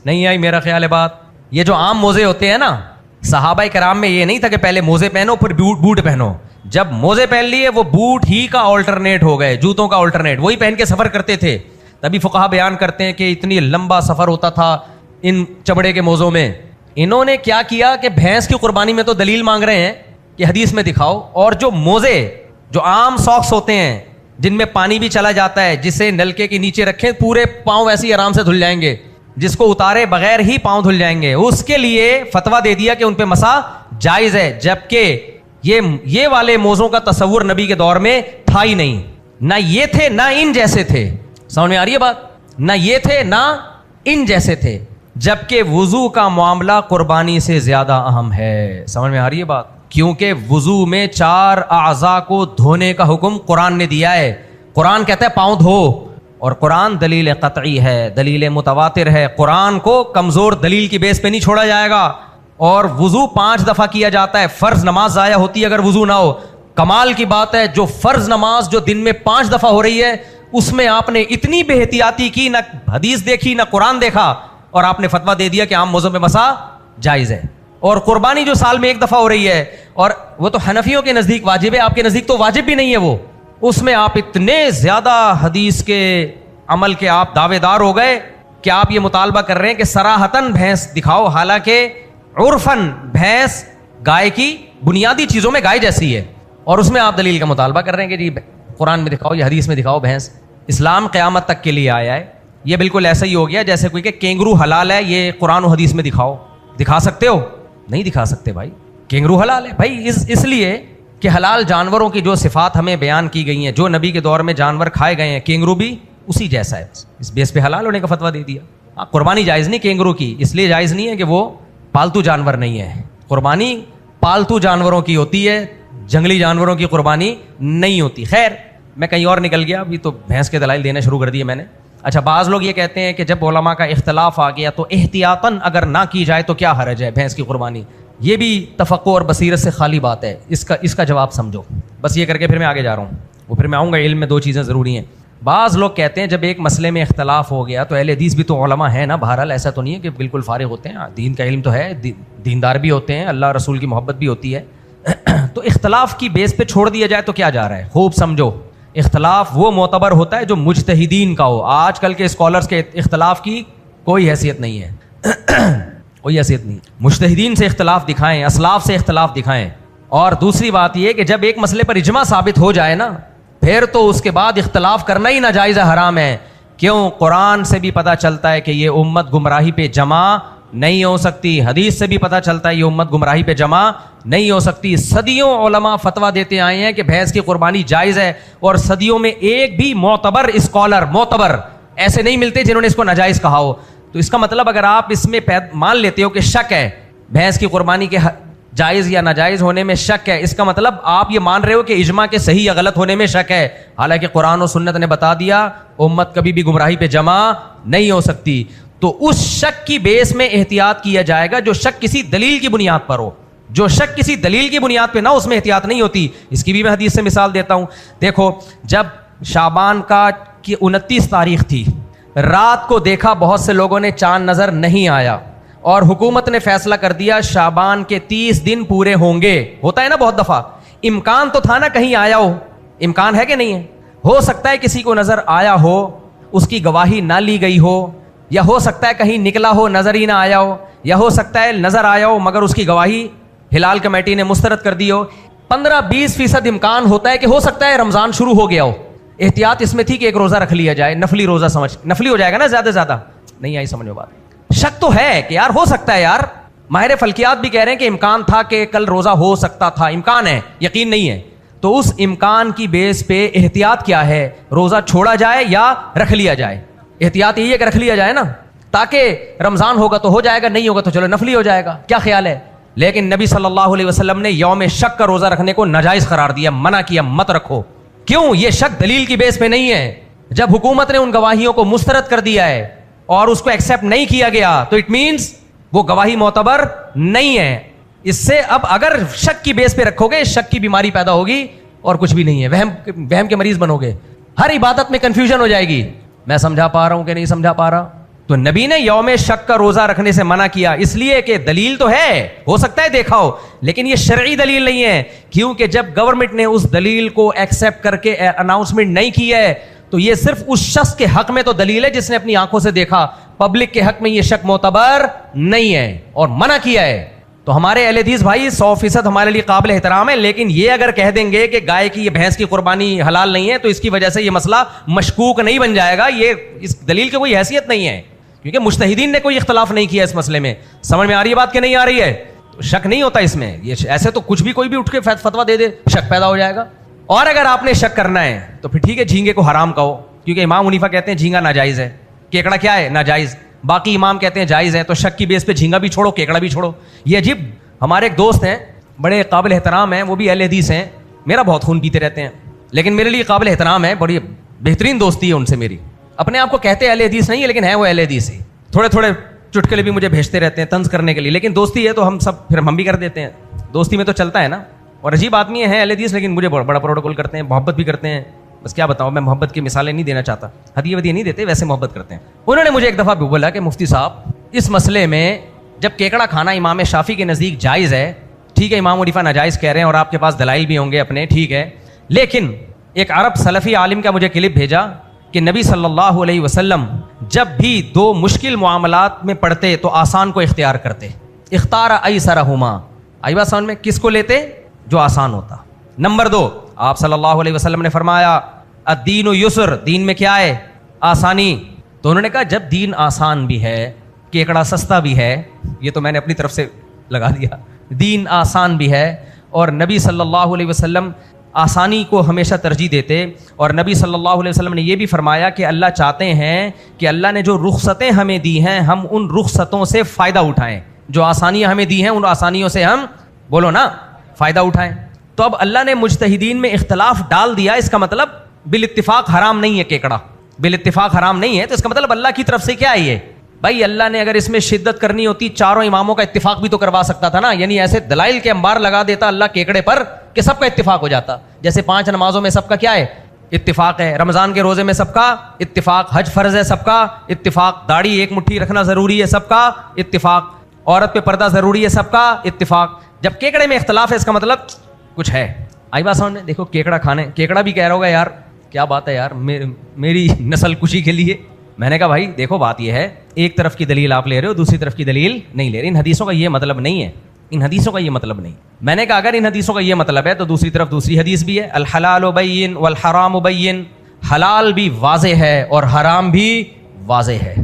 نہیں آئی میرا خیال ہے بات. یہ جو عام موزے ہوتے ہیں نا, صحابہ کرام میں یہ نہیں تھا کہ پہلے موزے پہنو پھر بوٹ پہنو. جب موزے پہن لیے وہ بوٹ ہی کا آلٹرنیٹ ہو گئے, جوتوں کا آلٹرنیٹ, وہی پہن کے سفر کرتے تھے. تبھی فقہا بیان کرتے ہیں کہ اتنی لمبا سفر ہوتا تھا ان چمڑے کے موزوں میں. انہوں نے کیا کیا کہ بھینس کی قربانی میں تو دلیل مانگ رہے ہیں کہ حدیث میں دکھاؤ, اور جو موزے جو عام ساکس ہوتے ہیں جن میں پانی بھی چلا جاتا ہے, جسے نلکے کے نیچے رکھیں پورے پاؤں ویسے ہی آرام سے دھل جائیں گے, جس کو اتارے بغیر ہی پاؤں دھل جائیں گے, اس کے لیے فتویٰ دے دیا کہ ان پہ مسح جائز ہے. جبکہ یہ والے موزوں کا تصور نبی کے دور میں تھا ہی نہیں, نہ یہ تھے نہ ان جیسے تھے. سمجھ میں آ رہی ہے بات؟ نہ یہ تھے نہ ان جیسے تھے. جبکہ وضو کا معاملہ قربانی سے زیادہ اہم ہے. سمجھ میں آ رہی ہے بات؟ کیونکہ وضو میں 4 اعضاء کو دھونے کا حکم قرآن نے دیا ہے. قرآن کہتا ہے پاؤں دھو, اور قرآن دلیل قطعی ہے, دلیل متواتر ہے. قرآن کو کمزور دلیل کی بیس پہ نہیں چھوڑا جائے گا. اور وضو 5 دفعہ کیا جاتا ہے. فرض نماز ضائع ہوتی ہے اگر وضو نہ ہو. کمال کی بات ہے, جو فرض نماز جو دن میں 5 دفعہ ہو رہی ہے اس میں آپ نے اتنی بے احتیاطی کی, نہ حدیث دیکھی نہ قرآن دیکھا, اور آپ نے فتویٰ دے دیا کہ عام موضوع میں مسح جائز ہے. اور قربانی جو سال میں 1 دفعہ ہو رہی ہے, اور وہ تو حنفیوں کے نزدیک واجب ہے, آپ کے نزدیک تو واجب بھی نہیں ہے وہ, اس میں آپ اتنے زیادہ حدیث کے عمل کے آپ دعوے دار ہو گئے کہ آپ یہ مطالبہ کر رہے ہیں کہ صراحتاً بھینس دکھاؤ. حالانکہ عرفاً بھینس گائے کی بنیادی چیزوں میں گائے جیسی ہے, اور اس میں آپ دلیل کا مطالبہ کر رہے ہیں کہ جی قرآن میں دکھاؤ یا حدیث میں دکھاؤ بھینس. اسلام قیامت تک کے لیے آیا ہے. یہ بالکل ایسا ہی ہو گیا جیسے کوئی کہ کینگرو حلال ہے, یہ قرآن و حدیث میں دکھاؤ. دکھا سکتے ہو؟ نہیں دکھا سکتے بھائی. کینگرو حلال ہے بھائی اس لیے کہ حلال جانوروں کی جو صفات ہمیں بیان کی گئی ہیں, جو نبی کے دور میں جانور کھائے گئے ہیں, کینگرو بھی اسی جیسا ہے. اس بیس پہ حلال ہونے کا فتویٰ دے دیا. قربانی جائز نہیں کینگرو کی, اس لیے جائز نہیں ہے کہ وہ پالتو جانور نہیں ہے. قربانی پالتو جانوروں کی ہوتی ہے, جنگلی جانوروں کی قربانی نہیں ہوتی. خیر میں کہیں اور نکل گیا, ابھی تو بھینس کے دلائل دینا شروع کر دیے میں نے. اچھا, بعض لوگ یہ کہتے ہیں کہ جب علماء کا اختلاف آ گیا تو احتیاطاً اگر نہ کی جائے تو کیا حرج ہے بھینس کی قربانی. یہ بھی تفقع اور بصیرت سے خالی بات ہے. اس کا جواب سمجھو. بس یہ کر کے پھر میں آگے جا رہا ہوں, وہ پھر میں آؤں گا. علم میں 2 چیزیں ضروری ہیں. بعض لوگ کہتے ہیں جب ایک مسئلے میں اختلاف ہو گیا تو اہل حدیث بھی تو علماء ہیں نا, بہرحال ایسا تو نہیں ہے کہ بالکل فارغ ہوتے ہیں, دین کا علم تو ہے, دیندار بھی ہوتے ہیں, اللہ رسول کی محبت بھی ہوتی ہے. تو اختلاف کی بیس پہ چھوڑ دیا جائے تو کیا جا رہا ہے؟ خوب سمجھو, اختلاف وہ معتبر ہوتا ہے جو مجتہدین کا ہو. آج کل کے اسکالرس کے اختلاف کی کوئی حیثیت نہیں ہے, کوئی حیثیت نہیں. مجتہدین سے اختلاف دکھائیں, اسلاف سے اختلاف دکھائیں. اور دوسری بات یہ کہ جب ایک مسئلے پر اجماع ثابت ہو جائے نا, پھر تو اس کے بعد اختلاف کرنا ہی ناجائز ہے, حرام ہے. کیوں؟ قرآن سے بھی پتہ چلتا ہے کہ یہ امت گمراہی پہ جمع نہیں ہو سکتی, حدیث سے بھی پتہ چلتا ہے یہ امت گمراہی پہ جمع نہیں ہو سکتی. صدیوں علماء فتویٰ دیتے آئے ہیں کہ بھینس کی قربانی جائز ہے, اور صدیوں میں ایک بھی معتبر ایسے نہیں ملتے جنہوں نے اس کو ناجائز کہا ہو. تو اس کا مطلب اگر آپ اس میں مان لیتے ہو کہ شک ہے بھینس کی قربانی کے جائز یا ناجائز ہونے میں شک ہے, اس کا مطلب آپ یہ مان رہے ہو کہ اجماع کے صحیح یا غلط ہونے میں شک ہے, حالانکہ قرآن و سنت نے بتا دیا امت کبھی بھی گمراہی پہ جمع نہیں ہو سکتی. تو اس شک کی بیس میں احتیاط کیا جائے گا جو شک کسی دلیل کی بنیاد پر ہو. جو شک کسی دلیل کی بنیاد پہ نہ, اس میں احتیاط نہیں ہوتی. اس کی بھی میں حدیث سے مثال دیتا ہوں. دیکھو, جب شعبان کی 29 تاریخ تھی, رات کو دیکھا بہت سے لوگوں نے چاند نظر نہیں آیا, اور حکومت نے فیصلہ کر دیا شعبان کے 30 دن پورے ہوں گے. ہوتا ہے نا بہت دفعہ. امکان تو تھا نا کہیں آیا ہو, امکان ہے کہ نہیں ہے؟ ہو سکتا ہے کسی کو نظر آیا ہو, اس کی گواہی نہ لی گئی ہو, یا ہو سکتا ہے کہیں نکلا ہو نظر ہی نہ آیا ہو, یا ہو سکتا ہے نظر آیا ہو مگر اس کی گواہی ہلال کمیٹی نے مسترد کر دی ہو. 15-20% امکان ہوتا ہے کہ ہو سکتا ہے رمضان شروع ہو گیا ہو. احتیاط اس میں تھی کہ ایک روزہ رکھ لیا جائے, نفلی روزہ سمجھ, نفلی ہو جائے گا نا زیادہ زیادہ. نہیں آئی سمجھ میں بات؟ شک تو ہے کہ یار ہو سکتا ہے. یار ماہر فلکیات بھی کہہ رہے ہیں کہ امکان تھا کہ کل روزہ ہو سکتا تھا, امکان ہے, یقین نہیں ہے. تو اس امکان کی بیس پہ احتیاط کیا ہے؟ روزہ چھوڑا جائے یا رکھ لیا جائے. احتیاط یہی ہے کہ رکھ لیا جائے نا, تاکہ رمضان ہوگا تو ہو جائے گا, نہیں ہوگا تو چلو نفلی ہو جائے گا. کیا خیال ہے؟ لیکن نبی صلی اللہ علیہ وسلم نے یوم شک کا روزہ رکھنے کو ناجائز قرار دیا, منع کیا مت رکھو. کیوں؟ یہ شک دلیل کی بیس پہ نہیں ہے. جب حکومت نے ان گواہیوں کو مسترد کر دیا ہے اور اس کو ایکسیپٹ نہیں کیا گیا تو اٹ مینس وہ گواہی معتبر نہیں ہے. اس سے اب اگر شک کی بیس پہ رکھو گے, شک کی بیماری پیدا ہوگی اور کچھ بھی نہیں ہے, وہم کے مریض بنو گے. ہر عبادت میں کنفیوژن ہو جائے گی. میں سمجھا پا رہا ہوں کہ نہیں سمجھا پا رہا؟ تو نبی نے یوم شک کا روزہ رکھنے سے منع کیا اس لیے کہ دلیل تو ہے، ہو سکتا ہے دیکھا ہو، لیکن یہ شرعی دلیل نہیں ہے، کیونکہ جب گورنمنٹ نے اس دلیل کو ایکسیپٹ کر کے اناؤنسمنٹ نہیں کی ہے تو یہ صرف اس شخص کے حق میں تو دلیل ہے جس نے اپنی آنکھوں سے دیکھا، پبلک کے حق میں یہ شک معتبر نہیں ہے اور منع کیا ہے. تو ہمارے اہل حدیث بھائی 100% ہمارے لیے قابل احترام ہے، لیکن یہ اگر کہہ دیں گے کہ گائے کی، یہ بھینس کی قربانی حلال نہیں ہے تو اس کی وجہ سے یہ مسئلہ مشکوک نہیں بن جائے گا، یہ اس دلیل کی کوئی حیثیت نہیں ہے، کیونکہ مجتہدین نے کوئی اختلاف نہیں کیا اس مسئلے میں. سمجھ میں آ رہی ہے بات کہ نہیں آ رہی ہے؟ تو شک نہیں ہوتا اس میں، یہ ایسے تو کچھ بھی کوئی بھی اٹھ کے فتویٰ دے دے شک پیدا ہو جائے گا. اور اگر آپ نے شک کرنا ہے تو پھر ٹھیک ہے جھینگے کو حرام کہو، کیونکہ امام حنیفہ کہتے ہیں جھینگا ناجائز ہے، کیکڑا کیا ہے ناجائز، باقی امام کہتے ہیں جائز ہے، تو شک کی بیس پہ جھینگا بھی چھوڑو کیکڑا بھی چھوڑو. یہ عجیب. ہمارے ایک دوست ہیں بڑے قابل احترام ہیں، وہ بھی اہل حدیث ہیں، میرا بہت خون پیتے رہتے ہیں لیکن میرے لیے قابل احترام ہے، بڑی بہترین دوستی ہے ان سے میری. اپنے آپ کو کہتے ہیں اہل حدیث نہیں ہے لیکن ہیں وہ اہل حدیث ہی، تھوڑے تھوڑے چٹکلے بھی مجھے بھیجتے رہتے ہیں طنز کرنے کے لیے، لیکن دوستی ہے تو ہم سب پھر ہم بھی کر دیتے ہیں، دوستی میں تو چلتا ہے نا. اور عجیب آدمی ہیں اہل حدیث لیکن مجھے بڑا پروٹوکول کرتے ہیں، محبت بھی کرتے ہیں. بس کیا بتاؤں، میں محبت کی مثالیں نہیں دینا چاہتا، ہدیے ودیے نہیں دیتے، ویسے محبت کرتے ہیں. انہوں نے مجھے ایک دفعہ بولا کہ مفتی صاحب اس مسئلے میں جب کیکڑا کھانا امام شافعی کے نزدیک جائز ہے، ٹھیک ہے امام حنیفہ ناجائز کہہ رہے ہیں اور آپ کے پاس دلائل بھی ہوں گے اپنے، ٹھیک ہے، لیکن ایک عرب سلفی عالم کا مجھے کلپ بھیجا کہ نبی صلی اللہ علیہ وسلم جب بھی دو مشکل معاملات میں پڑتے تو آسان کو اختیار کرتے، اختار ایسرہما. آئی بات سمجھ میں؟ کس کو لیتے؟ جو آسان ہوتا. نمبر 2، آپ صلی اللہ علیہ وسلم نے فرمایا الدین یسر، دین میں کیا ہے؟ آسانی. تو انہوں نے کہا جب دین آسان بھی ہے، کیکڑا سستا بھی ہے، یہ تو میں نے اپنی طرف سے لگا دیا، دین آسان بھی ہے اور نبی صلی اللہ علیہ وسلم آسانی کو ہمیشہ ترجیح دیتے، اور نبی صلی اللہ علیہ وسلم نے یہ بھی فرمایا کہ اللہ چاہتے ہیں کہ اللہ نے جو رخصتیں ہمیں دی ہیں ہم ان رخصتوں سے فائدہ اٹھائیں، جو آسانیاں ہمیں دی ہیں ان آسانیوں سے ہم بولو نا فائدہ اٹھائیں. تو اب اللہ نے مجتہدین میں اختلاف ڈال دیا، اس کا مطلب بالاتفاق حرام نہیں ہے، کیکڑا بالاتفاق حرام نہیں ہے، تو اس کا مطلب اللہ کی طرف سے کیا ہے یہ بھائی، اللہ نے اگر اس میں شدت کرنی ہوتی چاروں اماموں کا اتفاق بھی تو کروا سکتا تھا نا، یعنی ایسے دلائل کے انبار لگا دیتا اللہ کیکڑے پر کہ سب کا اتفاق ہو جاتا. جیسے 5 نمازوں میں سب کا کیا ہے؟ اتفاق ہے، رمضان کے روزے میں سب کا اتفاق، حج فرض ہے سب کا اتفاق، داڑھی ایک مٹھی رکھنا ضروری ہے سب کا اتفاق، عورت پہ پردہ ضروری ہے سب کا اتفاق. جب کیکڑے میں اختلاف ہے اس کا مطلب کچھ ہے. آئی بات سمجھ میں؟ دیکھو کیکڑا کھانے، کیکڑا بھی کہہ رہا ہوگا یار کیا بات ہے یار میری نسل کشی کے لیے. میں نے کہا بھائی دیکھو بات یہ ہے، ایک طرف کی دلیل آپ لے رہے ہو دوسری طرف کی دلیل نہیں لے رہے. ان حدیثوں کا یہ مطلب نہیں ہے، ان حدیثوں کا یہ مطلب نہیں. میں نے کہا اگر ان حدیثوں کا یہ مطلب ہے تو دوسری طرف دوسری حدیث بھی ہے، الحلال بین والحرام بین، حلال بھی واضح ہے اور حرام بھی واضح ہے.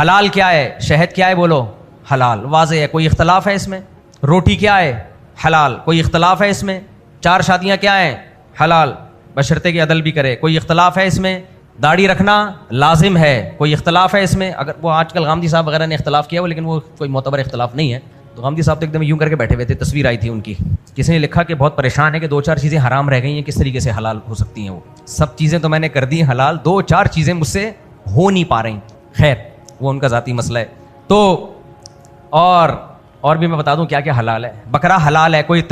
حلال کیا ہے؟ شہد کیا ہے بولو؟ حلال، واضح ہے، کوئی اختلاف ہے اس میں. روٹی کیا ہے؟ حلال، کوئی اختلاف ہے اس میں. 4 شادیاں کیا ہیں؟ حلال، بشرطے کہ عدل بھی کرے، کوئی اختلاف ہے اس میں. داڑھی رکھنا لازم ہے، کوئی اختلاف ہے اس میں. اگر وہ آج کل غامدی صاحب وغیرہ نے اختلاف کیا ہو لیکن وہ کوئی معتبر اختلاف نہیں ہے. تو غامدی صاحب تو ایک دم یوں کر کے بیٹھے ہوئے تھے، تصویر آئی تھی ان کی، کسی نے لکھا کہ بہت پریشان ہے کہ 2-4 چیزیں حرام رہ گئی ہیں، کس طریقے سے حلال ہو سکتی ہیں. وہ سب چیزیں تو میں نے کر دی حلال، 2-4 چیزیں مجھ سے ہو نہیں پا رہی. خیر وہ ان کا ذاتی مسئلہ ہے. تو اور بھی میں بتا دوں کیا کیا حلال ہے. بکرا حلال ہے، کوئی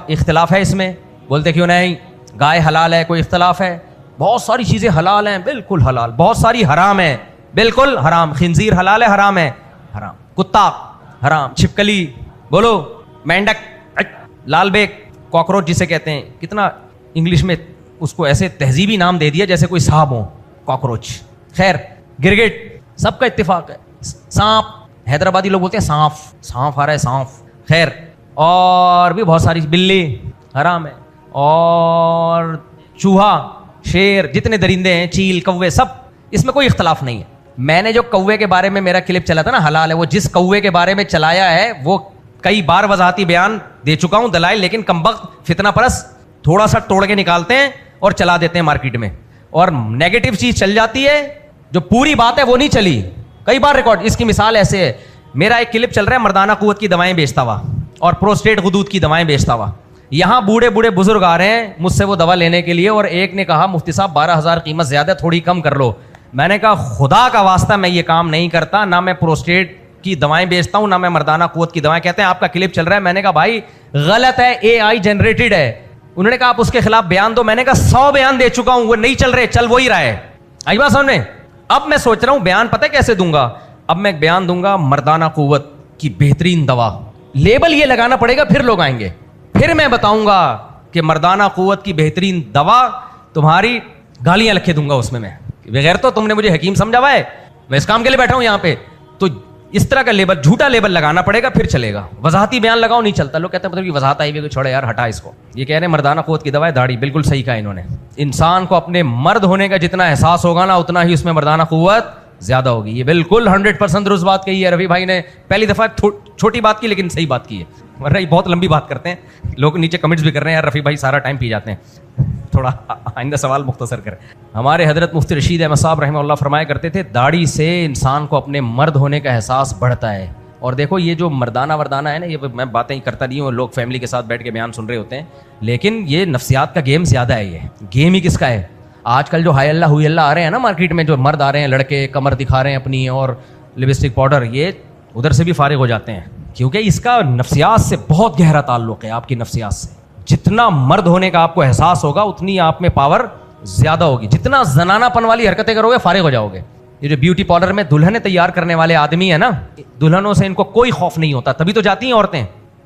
اختلاف ہے اس میں؟ بولتے کیوں نہیں. گائے حلال ہے، کوئی اختلاف ہے؟ بہت ساری چیزیں حلال ہیں، بالکل حلال. بہت ساری حرام ہیں، بالکل حرام. خنزیر حلال ہے، حرام ہے، حرام. کتا حرام. چھپکلی بولو، مینڈک، لال بیک، کاکروچ جسے کہتے ہیں، کتنا انگلش میں اس کو ایسے تہذیبی نام دے دیا جیسے کوئی صاحب ہو، کاکروچ. خیر گرگٹ سب کا اتفاق ہے. سانپ، حیدرآبادی لوگ بولتے ہیں سانف، سانف آ رہا ہے سانف. خیر اور بھی بہت ساری، بلی حرام ہے، اور چوہا، شیر، جتنے درندے ہیں، چیل، کوے، سب اس میں کوئی اختلاف نہیں ہے. میں نے جو کوے کے بارے میں میرا کلپ چلا تھا نا حلال ہے، وہ جس کوے کے بارے میں چلایا ہے وہ کئی بار وضاحتی بیان دے چکا ہوں، دلائل، لیکن کمبخت فتنہ پرست تھوڑا سا توڑ کے نکالتے ہیں اور چلا دیتے ہیں مارکیٹ میں، اور نیگیٹو چیز چل جاتی ہے، جو پوری بات ہے وہ نہیں چلی. کئی بار ریکارڈ. اس کی مثال ایسے ہے، میرا ایک کلپ چل رہا ہے مردانہ قوت کی دوائیں بیچتا ہوا اور پروسٹیٹ غدود کی دوائیں بیچتا ہوا. یہاں بوڑھے بوڑھے بزرگ آ رہے ہیں مجھ سے وہ دوا لینے کے لیے، اور ایک نے کہا مفتی صاحب 12,000 قیمت زیادہ، تھوڑی کم کر لو. میں نے کہا خدا کا واسطہ میں یہ کام نہیں کرتا، نہ میں پروسٹیٹ کی دوائیں بیچتا ہوں، نہ میں مردانہ قوت کی دوائیں. کہتے ہیں آپ کا کلپ چل رہا ہے. میں نے کہا بھائی غلط ہے، AI جنریٹڈ ہے. انہوں نے کہا آپ اس کے خلاف بیان دو. میں نے کہا 100 بیان دے چکا ہوں، وہ نہیں چل رہے، چل وہی رہا ہے. آئی بات سامنے. اب میں سوچ رہا ہوں بیان پتہ کیسے دوں گا. اب میں ایک بیان دوں گا مردانہ قوت کی بہترین دوا. لیبل یہ لگانا پڑے گا, پھر لوگ آئیں گے. پھر میں بتاؤں گا کہ مردانہ قوت کی بہترین دوا, تمہاری گالیاں لکھے دوں گا اس میں. بغیر تو تم نے مجھے حکیم سمجھا ہوا ہے, میں اس کام کے لیے بیٹھا ہوں یہاں پہ. تو اس طرح کا لیبل, جھوٹا لیبل لگانا پڑے گا, پھر چلے گا. وضاحتی بیان لگاؤ نہیں چلتا. لوگ کہتے ہیں مطلب وضاحت آئی ہوئی, چھوڑے یار ہٹا اس کو. یہ کہہ رہے ہیں مردانہ قوت کی دوا ہے داڑھی. بالکل صحیح کہا انہوں نے. انسان کو اپنے مرد ہونے کا جتنا احساس ہوگا نا, اتنا ہی اس میں مردانہ قوت زیادہ ہوگی. یہ بالکل 100% درست بات کہی ہے رفیع بھائی نے. پہلی دفعہ چھوٹی بات کی لیکن صحیح بات کی ہے, ورنہ یہ بہت لمبی بات کرتے ہیں. لوگ نیچے کمنٹس بھی کر رہے ہیں یار رفیع بھائی سارا ٹائم پی جاتے ہیں, تھوڑا آئندہ سوال مختصر کریں. ہمارے حضرت مفتی رشید احمد صاحب رحمہ اللہ فرمایا کرتے تھے داڑھی سے انسان کو اپنے مرد ہونے کا احساس بڑھتا ہے. اور دیکھو یہ جو مردانہ وردانہ ہے نا, یہ میں باتیں کرتا نہیں ہوں, لوگ فیملی کے ساتھ بیٹھ کے بیان سن رہے ہوتے ہیں, لیکن یہ نفسیات کا گیم زیادہ ہے. یہ گیم ہی کس کا ہے؟ آج کل جو ہائی اللہ ہوئی اللہ آ رہے ہیں نا مارکیٹ میں, جو مرد آ رہے ہیں لڑکے کمر دکھا رہے ہیں اپنی اور لپسٹک پاؤڈر, یہ ادھر سے بھی فارغ ہو جاتے ہیں, کیونکہ اس کا نفسیات سے بہت گہرا تعلق ہے. آپ کی نفسیات سے جتنا مرد ہونے کا آپ کو احساس ہوگا اتنی آپ میں پاور زیادہ ہوگی. جتنا زنانہ پن والی حرکتیں کرو گے فارغ ہو جاؤ گے. یہ جو بیوٹی پارلر میں دلہنیں تیار کرنے والے آدمی ہیں نا, دلہنوں سے ان کو کوئی خوف نہیں ہوتا, تبھی تو جاتی ہیں عورتیں.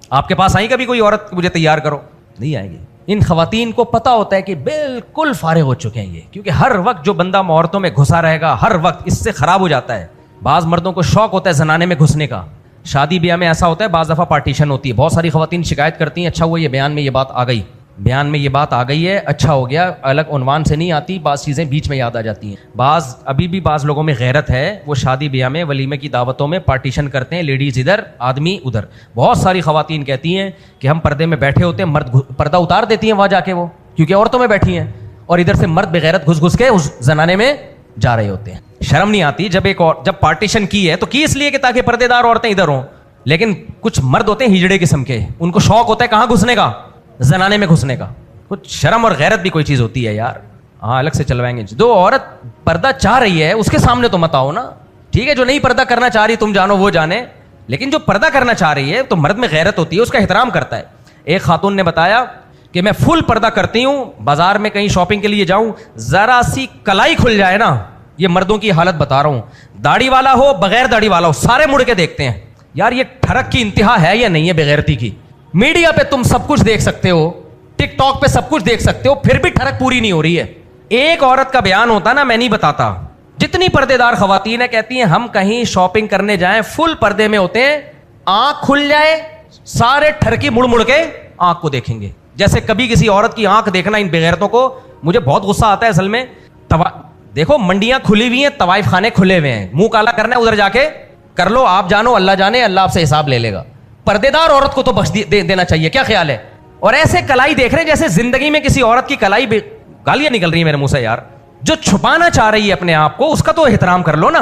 آپ کے پاس آئیں کبھی کوئی عورت مجھے تیار کرو؟ نہیں آئے گی. ان خواتین کو پتا ہوتا ہے کہ بالکل فارغ ہو چکے ہیں یہ, کیونکہ ہر وقت جو بندہ عورتوں میں گھسا رہے گا ہر وقت اس سے خراب ہو جاتا ہے. بعض مردوں کو شوق ہوتا ہے زنانے میں گھسنے کا. شادی بیاہ میں ایسا ہوتا ہے, بعض دفعہ پارٹیشن ہوتی ہے. بہت ساری خواتین شکایت کرتی ہیں اچھا ہوا یہ بیان میں یہ بات آ گئی, بیان میں یہ بات آ گئی ہے, اچھا ہو گیا, الگ عنوان سے نہیں آتی, بعض چیزیں بیچ میں یاد آ جاتی ہیں. بعض ابھی بھی بعض لوگوں میں غیرت ہے, وہ شادی بیاہ میں ولیمے کی دعوتوں میں پارٹیشن کرتے ہیں, لیڈیز ادھر آدمی ادھر. بہت ساری خواتین کہتی ہیں کہ ہم پردے میں بیٹھے ہوتے ہیں, مرد پردہ اتار دیتی ہیں وہاں جا کے, وہ کیونکہ عورتوں میں بیٹھی ہیں, اور ادھر سے مرد بغیرت گھس گھس کے اس زنانے میں جا رہے ہوتے ہیں. شرم نہیں آتی؟ جب پارٹیشن کی ہے تو کی اس لیے کہ تاکہ پردے دار عورتیں ادھر ہوں, لیکن کچھ مرد ہوتے ہیں ہجڑے قسم کے, ان کو شوق ہوتا ہے کہاں گھسنے کا, زنانے میں گھسنے کا. کچھ شرم اور غیرت بھی کوئی چیز ہوتی ہے یار. ہاں الگ سے چلوائیں گے. جو عورت پردہ چاہ رہی ہے اس کے سامنے تو مت آؤ نا, ٹھیک ہے. جو نہیں پردہ کرنا چاہ رہی تم جانو وہ جانے, لیکن جو پردہ کرنا چاہ رہی ہے تو مرد میں غیرت ہوتی ہے, اس کا احترام کرتا ہے. ایک خاتون نے بتایا کہ میں فل پردہ کرتی ہوں, بازار میں کہیں شاپنگ کے لیے جاؤں, ذرا سی کلائی کھل جائے نا, یہ مردوں کی حالت بتا رہا ہوں, داڑھی والا ہو بغیر داڑھی والا ہو سارے مڑ کے دیکھتے ہیں یار یہ ٹھڑک کی انتہا ہے یا نہیں ہے بغیرتی کی. میڈیا پہ تم سب کچھ دیکھ سکتے ہو, ٹک ٹاک پہ سب کچھ دیکھ سکتے ہو, پھر بھی ٹھڑک پوری نہیں ہو رہی ہے. ایک عورت کا بیان ہوتا نا, میں نہیں بتاتا, جتنی پردے دار خواتین ہیں کہتی ہیں ہم کہیں شاپنگ کرنے جائیں فل پردے میں ہوتے ہیں, آنکھ کھل جائے سارے ٹھڑکی مڑ مڑ کے آنکھ کو دیکھیں گے. جیسے کبھی کسی عورت کی آنکھ دیکھنا ان بغیرتوں کو مجھے بہت غصہ آتا ہے اصل میں. دیکھو منڈیاں کھلی ہوئی ہیں, طوائف خانے کھلے ہوئے ہیں, منہ کالا کرنا ہے ادھر جا کے کر لو, آپ جانو اللہ جانے, اللہ آپ سے حساب لے لے گا. پردے دار عورت کو تو بخش دینا چاہیے, کیا خیال ہے؟ اور ایسے کلائی دیکھ رہے ہیں جیسے زندگی میں کسی عورت کی کلائی گالیاں نکل رہی ہیں میرے منہ سے یار. جو چھپانا چاہ رہی ہے اپنے آپ کو اس کا تو احترام کر لو نا,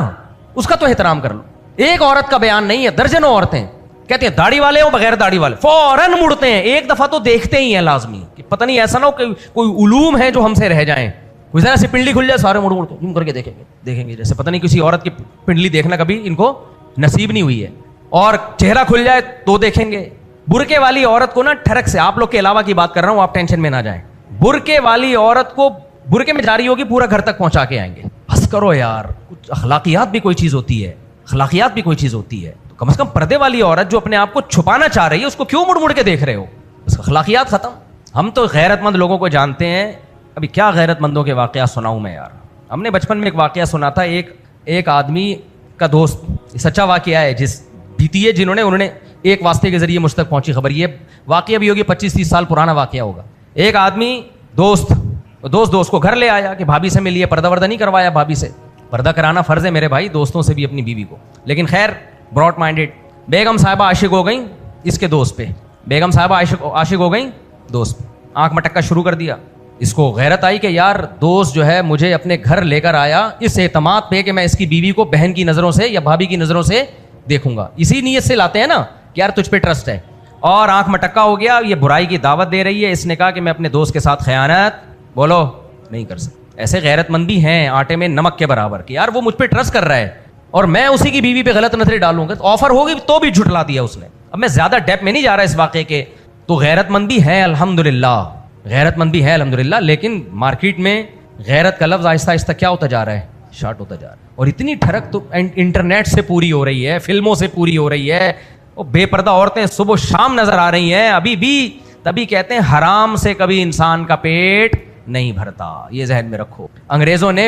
اس کا تو احترام کر لو. ایک عورت کا بیان نہیں ہے, درجنوں عورتیں کہتی ہیں داڑھی والے ہو بغیر داڑھی والے, فوراً مڑتے ہیں, ایک دفعہ تو دیکھتے ہی ہیں لازمی, کہ پتہ نہیں ایسا نہ ہو کہ کوئی علوم ہے جو ہم سے رہ جائیں. کوئی ذرا سی پنڈلی کھل جائے سارے مڑ مڑ کے کر کے دیکھیں گے جیسے پتہ نہیں کسی عورت کی پنڈلی دیکھنا کبھی ان کو نصیب نہیں ہوئی ہے. اور چہرہ کھل جائے تو دیکھیں گے. برقعے والی عورت کو نا ٹھڑک سے, آپ لوگ کے علاوہ کی بات کر رہا ہوں, آپ ٹینشن میں نہ جائیں, برقعے والی عورت کو برقعے میں جاری ہوگی پورا گھر تک پہنچا کے آئیں گے. بس کرو یار, کچھ اخلاقیات بھی کوئی چیز ہوتی ہے, اخلاقیات بھی کوئی چیز ہوتی ہے. تو کم از کم پردے والی عورت جو اپنے آپ کو چھپانا چاہ رہی ہے اس کو کیوں مڑ مڑ کے دیکھ رہے ہو؟ بس اخلاقیات ختم. ہم تو غیرت مند لوگوں کو جانتے ہیں. ابھی کیا غیرت مندوں کے واقعات سناؤں میں یار. ہم نے بچپن میں ایک واقعہ سنا تھا, ایک آدمی کا دوست, سچا واقعہ ہے, بیتی ہے انہوں نے ایک واسطے کے ذریعے مجھ تک پہنچی خبر. یہ واقعہ بھی ہوگی 25-30 سال پرانا واقعہ ہوگا. ایک آدمی دوست کو گھر لے آیا کہ بھابھی سے ملیے, پردہ وردہ نہیں کروایا بھابھی سے. پردہ کرانا فرض ہے میرے بھائی, دوستوں سے بھی اپنی بیوی کو, لیکن خیر براڈ مائنڈیڈ. بیگم صاحبہ عاشق ہو گئیں اس کے دوست پہ, بیگم صاحبہ عاشق ہو گئیں دوست پہ, آنکھ مٹکا شروع کر دیا. اس کو غیرت آئی کہ یار دوست جو ہے مجھے اپنے گھر لے کر آیا اس اعتماد پہ کہ میں اس کی بیوی کو بہن کی نظروں سے یا بھابھی کی نظروں سے دیکھوں گا. اسی نیت سے لاتے ہیں نا کہ یار تجھ پہ ٹرسٹ ہے. اور آنکھ مٹکا ہو گیا, یہ برائی کی دعوت دے رہی ہے. اس نے کہا کہ میں اپنے دوست کے ساتھ خیانت بولو نہیں کر سکتا. ایسے غیرت مند بھی ہیں آٹے میں نمک کے برابر کہ یار وہ مجھ پہ ٹرسٹ کر رہا ہے اور میں اسی کی بیوی پہ غلط نظریں ڈالوں گا. آفر ہوگی تو بھی جھٹلا دیا اس نے. اب میں زیادہ ڈیپ میں نہیں جا رہا اس واقعے کے. تو غیرت مند بھی ہے الحمدللہ, غیرت مند بھی ہے الحمدللہ, لیکن مارکیٹ میں غیرت کا لفظ آہستہ آہستہ کیا ہوتا جا رہا ہے, شارٹ ہوتا جا رہا ہے. اور اتنی ٹھڑک تو انٹرنیٹ سے پوری ہو رہی ہے, فلموں سے پوری ہو رہی ہے, وہ بے پردہ عورتیں صبح و شام نظر آ رہی ہیں ابھی بھی. تبھی کہتے ہیں حرام سے کبھی انسان کا پیٹ نہیں بھرتا, یہ ذہن میں رکھو. انگریزوں نے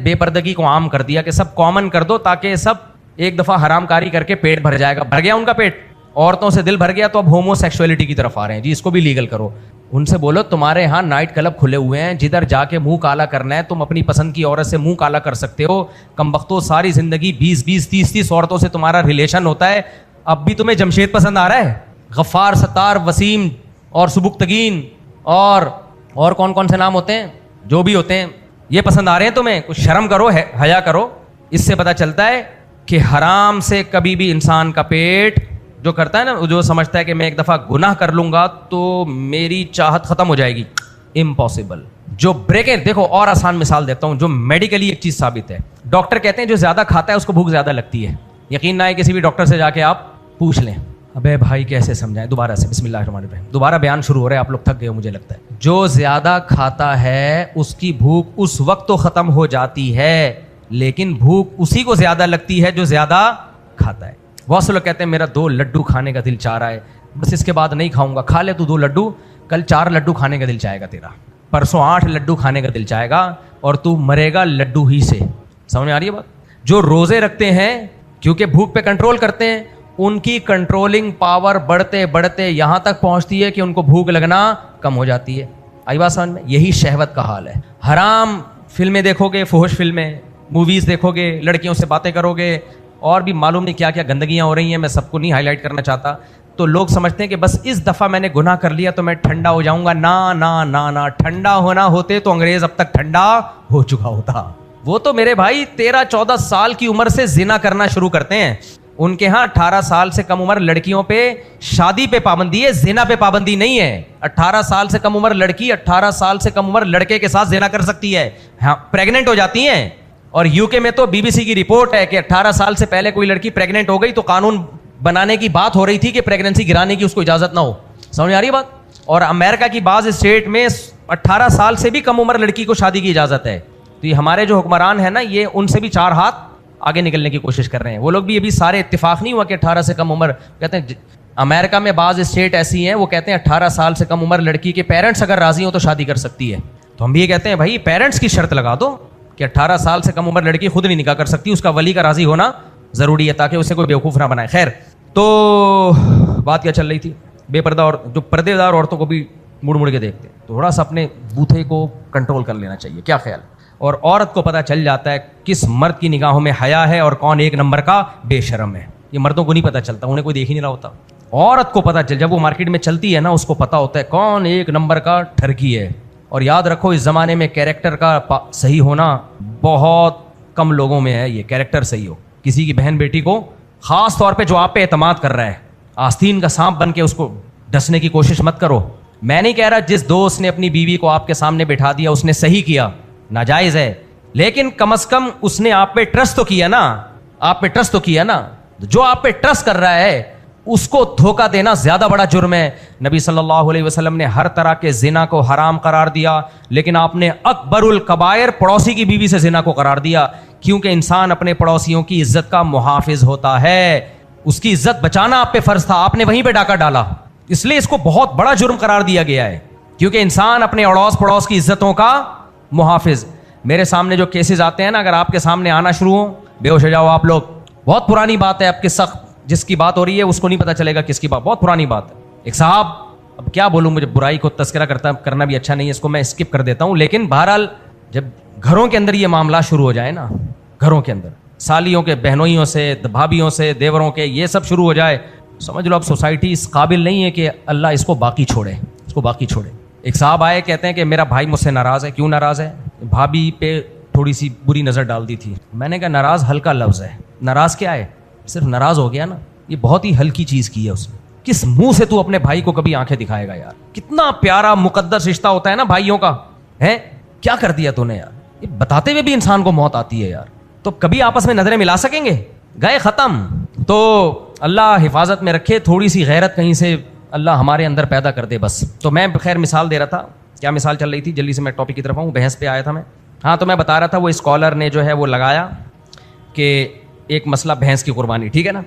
بے پردگی کو عام کر دیا کہ سب کامن کر دو تاکہ سب ایک دفعہ حرام کاری کر کے پیٹ بھر جائے گا. بھر گیا ان کا پیٹ, عورتوں سے دل بھر گیا تو اب ہومو سیکسولیٹی کی طرف آ رہے ہیں جی, اس کو بھی لیگل کرو. ان سے بولو تمہارے ہاں نائٹ کلب کھلے ہوئے ہیں, جدھر جا کے منہ کالا کرنا ہے تم اپنی پسند کی عورت سے منہ کالا کر سکتے ہو. کمبختو ساری زندگی 20 30 عورتوں سے تمہارا ریلیشن ہوتا ہے, اب بھی تمہیں جمشید پسند آ رہا ہے؟ غفار, ستار, وسیم اور سبکتگین اور کون سے نام ہوتے ہیں جو بھی ہوتے ہیں, یہ پسند آ رہے ہیں تمہیں؟ کچھ شرم کرو, حیا کرو. اس سے پتہ چلتا ہے کہ حرام سے کبھی بھی انسان کا پیٹ جو کرتا ہے نا, جو سمجھتا ہے کہ میں ایک دفعہ گناہ کر لوں گا تو میری چاہت ختم ہو جائے گی, امپاسبل. جو بریکیں دیکھو, اور آسان مثال دیتا ہوں جو میڈیکلی ایک چیز ثابت ہے. ڈاکٹر کہتے ہیں جو زیادہ کھاتا ہے اس کو بھوک زیادہ لگتی ہے. یقین نہ ہے, کسی بھی ڈاکٹر سے جا کے آپ پوچھ لیں. ابے بھائی کیسے سمجھائیں, دوبارہ سے بسم اللہ الرحمن الرحیم, دوبارہ بیان شروع ہو رہا ہے, آپ لوگ تھک گئے ہو مجھے لگتا ہے. جو زیادہ کھاتا ہے اس کی بھوک اس وقت تو ختم ہو جاتی ہے, لیکن بھوک اسی کو زیادہ لگتی ہے جو زیادہ کھاتا ہے. بہت سے لوگ کہتے ہیں میرا 2 لڈو کھانے کا دل چاہ رہا ہے, بس اس کے بعد نہیں کھاؤں گا. کھا لے تو 2 لڈو, کل 4 لڈو کھانے کا دل چاہے گا تیرا, پرسوں 8 لڈو کھانے کا دل چاہے گا, اور تو مرے گا لڈو ہی سے. سمجھ میں آ رہی ہے بات؟ جو روزے رکھتے ہیں کیونکہ بھوک پہ کنٹرول کرتے ہیں, ان کی کنٹرولنگ پاور بڑھتے بڑھتے یہاں تک پہنچتی ہے کہ ان کو بھوک لگنا کم ہو جاتی ہے. آئی بات سمجھ میں؟ یہی شہوت کا حال ہے. حرام فلمیں دیکھو گے, فحش فلمیں, موویز دیکھو گے, لڑکیوں سے باتیں کرو گے, اور بھی معلوم نہیں کیا کیا گندگیاں ہو رہی ہیں, میں سب کو نہیں ہائی لائٹ کرنا چاہتا. تو لوگ سمجھتے ہیں کہ بس اس دفعہ میں نے گناہ کر لیا تو میں ٹھنڈا ہو جاؤں گا. نا, ٹھنڈا ہونا ہوتے تو انگریز اب تک ٹھنڈا ہو چکا ہوتا. وہ تو میرے بھائی 13-14 سال کی عمر سے زنا کرنا شروع کرتے ہیں. ان کے ہاں 18 سال سے کم عمر لڑکیوں پہ شادی پہ پابندی ہے, زنا پہ پابندی نہیں ہے. 18 سال سے کم عمر لڑکی 18 سال سے کم عمر لڑکے کے ساتھ زنا کر سکتی ہے, ہاں پریگننٹ ہو جاتی ہیں. اور یو کے میں تو BBC کی رپورٹ ہے کہ 18 سال سے پہلے کوئی لڑکی پریگننٹ ہو گئی تو قانون بنانے کی بات ہو رہی تھی کہ پریگننسی گرانے کی اس کو اجازت نہ ہو. سمجھ آ رہی ہے بات؟ اور امریکہ کی بعض اسٹیٹ میں 18 سال سے بھی کم عمر لڑکی کو شادی کی اجازت ہے. تو یہ ہمارے جو حکمران ہیں نا, یہ ان سے بھی 4 ہاتھ آگے نکلنے کی کوشش کر رہے ہیں. وہ لوگ بھی ابھی سارے اتفاق نہیں ہوا کہ 18 سے کم عمر, کہتے ہیں امریکہ میں بعض اسٹیٹ ایسی ہیں وہ کہتے ہیں 18 سال سے کم عمر لڑکی کے پیرنٹس اگر راضی ہوں تو شادی کر سکتی ہے. تو ہم بھی یہ کہتے ہیں بھائی پیرنٹس کی شرط لگا دو کہ 18 سال سے کم عمر لڑکی خود نہیں نکاح کر سکتی, اس کا ولی کا راضی ہونا ضروری ہے تاکہ اسے کوئی بیوقوف نہ بنائے. خیر, تو بات کیا چل رہی تھی؟ بے پردہ اور جو پردے دار عورتوں کو بھی مڑ کے دیکھتے ہیں, تھوڑا سا اپنے بوتھے کو کنٹرول کر لینا چاہیے. کیا خیال؟ اور عورت کو پتہ چل جاتا ہے کس مرد کی نگاہوں میں حیا ہے اور کون 1 نمبر کا بے شرم ہے. یہ مردوں کو نہیں پتہ چلتا, انہیں کوئی دیکھ ہی نہیں رہا ہوتا. عورت کو پتہ جب وہ مارکیٹ میں چلتی ہے نا, اس کو پتہ ہوتا ہے کون 1 نمبر کا ٹھرکی ہے. اور یاد رکھو اس زمانے میں کیریکٹر کا صحیح ہونا بہت کم لوگوں میں ہے. یہ کیریکٹر صحیح ہو, کسی کی بہن بیٹی کو خاص طور پہ جو آپ پہ اعتماد کر رہا ہے, آستین کا سانپ بن کے اس کو ڈسنے کی کوشش مت کرو. میں نہیں کہہ رہا جس دوست نے اپنی بیوی کو آپ کے سامنے بٹھا دیا اس نے صحیح کیا, ناجائز ہے, لیکن کم از کم اس نے آپ پہ ٹرسٹ تو کیا نا, آپ پہ ٹرسٹ تو کیا نا. جو آپ پہ ٹرسٹ کر رہا ہے اس کو دھوکہ دینا زیادہ بڑا جرم ہے. نبی صلی اللہ علیہ وسلم نے ہر طرح کے زنا کو حرام قرار دیا, لیکن آپ نے اکبر الکبائر پڑوسی کی بیوی سے زنا کو قرار دیا, کیونکہ انسان اپنے پڑوسیوں کی عزت کا محافظ ہوتا ہے. اس کی عزت بچانا آپ پہ فرض تھا, آپ نے وہیں پہ ڈاکہ ڈالا, اس لیے اس کو بہت بڑا جرم قرار دیا گیا ہے, کیونکہ انسان اپنے اڑوس پڑوس کی عزتوں کا محافظ. میرے سامنے جو کیسز آتے ہیں نا, اگر آپ کے سامنے آنا شروع ہوں, بے ہوش ہو جاؤ آپ لوگ. بہت پرانی بات ہے, اب کے سخت جس کی بات ہو رہی ہے اس کو نہیں پتا چلے گا کس کی بات, بہت پرانی بات ہے. ایک صاحب, اب کیا بولوں, مجھے برائی کو تذکرہ کرنا بھی اچھا نہیں ہے, اس کو میں اسکپ کر دیتا ہوں. لیکن بہرحال جب گھروں کے اندر یہ معاملات شروع ہو جائے نا, گھروں کے اندر سالیوں کے, بہنوئیوں سے, بھابھیوں سے, دیوروں کے, یہ سب شروع ہو جائے, سمجھ لو اب سوسائٹی اس قابل نہیں ہے کہ اللہ اس کو باقی چھوڑے, اس کو باقی چھوڑے. ایک صاحب آئے, کہتے ہیں کہ میرا بھائی مجھ سے ناراض ہے. کیوں ناراض ہے؟ بھابھی پہ تھوڑی سی بری نظر ڈال دی تھی. میں نے کہا ناراض ہلکا لفظ ہے, ناراض کیا ہے, صرف ناراض ہو گیا نا, یہ بہت ہی ہلکی چیز کی ہے اس نے. کس منہ سے تو اپنے بھائی کو کبھی آنکھیں دکھائے گا یار؟ کتنا پیارا مقدس رشتہ ہوتا ہے نا بھائیوں کا, ہے کیا کر دیا تو نے یار؟ یہ بتاتے ہوئے بھی انسان کو موت آتی ہے یار. تو کبھی آپس میں نظریں ملا سکیں گے؟ گئے ختم. تو اللہ حفاظت میں رکھے, تھوڑی سی غیرت کہیں سے اللہ ہمارے اندر پیدا کر دے بس. تو میں خیر مثال دے رہا تھا, کیا مثال چل رہی تھی, جلدی سے میں ٹاپک کی طرف آؤں, بحث پہ آیا تھا میں. ہاں تو میں بتا رہا تھا وہ اسکالر نے جو ہے وہ لگایا کہ ایک مسئلہ بھینس کی قربانی, ٹھیک ہے نا,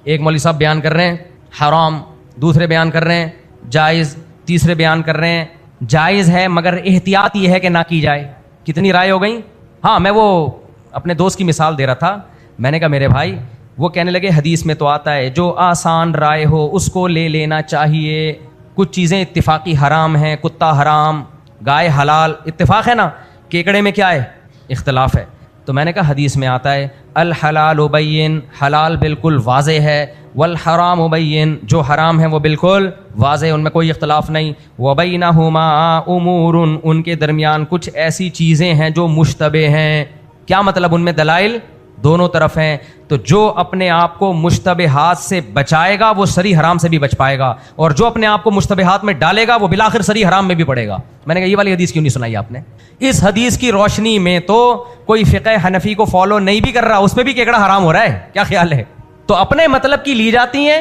ایک مولوی صاحب بیان کر رہے ہیں حرام, دوسرے بیان کر رہے ہیں جائز, تیسرے بیان کر رہے ہیں جائز ہے مگر احتیاط یہ ہے کہ نہ کی جائے. کتنی رائے ہو گئیں؟ ہاں میں وہ اپنے دوست کی مثال دے رہا تھا, میں نے کہا میرے بھائی وہ کہنے لگے حدیث میں تو آتا ہے جو آسان رائے ہو اس کو لے لینا چاہیے, کچھ چیزیں اتفاقی حرام ہیں, کتا حرام, گائے حلال, اتفاق ہے نا, کیکڑے میں کیا ہے اختلاف ہے. تو میں نے کہا حدیث میں آتا ہے الحلال بین, حلال بالکل واضح ہے, والحرام بین, جو حرام ہے وہ بالکل واضح, ان میں کوئی اختلاف نہیں, وبینہما امور, ان کے درمیان کچھ ایسی چیزیں ہیں جو مشتبہ ہیں. کیا مطلب؟ ان میں دلائل دونوں طرف ہیں, تو جو اپنے آپ کو مشتبہات سے بچائے گا وہ سری حرام سے بھی بچ پائے گا, اور جو اپنے آپ کو مشتبہات میں ڈالے گا وہ بالآخر سری حرام میں بھی پڑے گا. میں نے کہا یہ والی حدیث کیوں نہیں سنائی آپ نے؟ اس حدیث کی روشنی میں تو کوئی فقہ حنفی کو فالو نہیں بھی کر رہا, اس پہ بھی کیکڑا حرام ہو رہا ہے. کیا خیال ہے؟ تو اپنے مطلب کی لی جاتی ہیں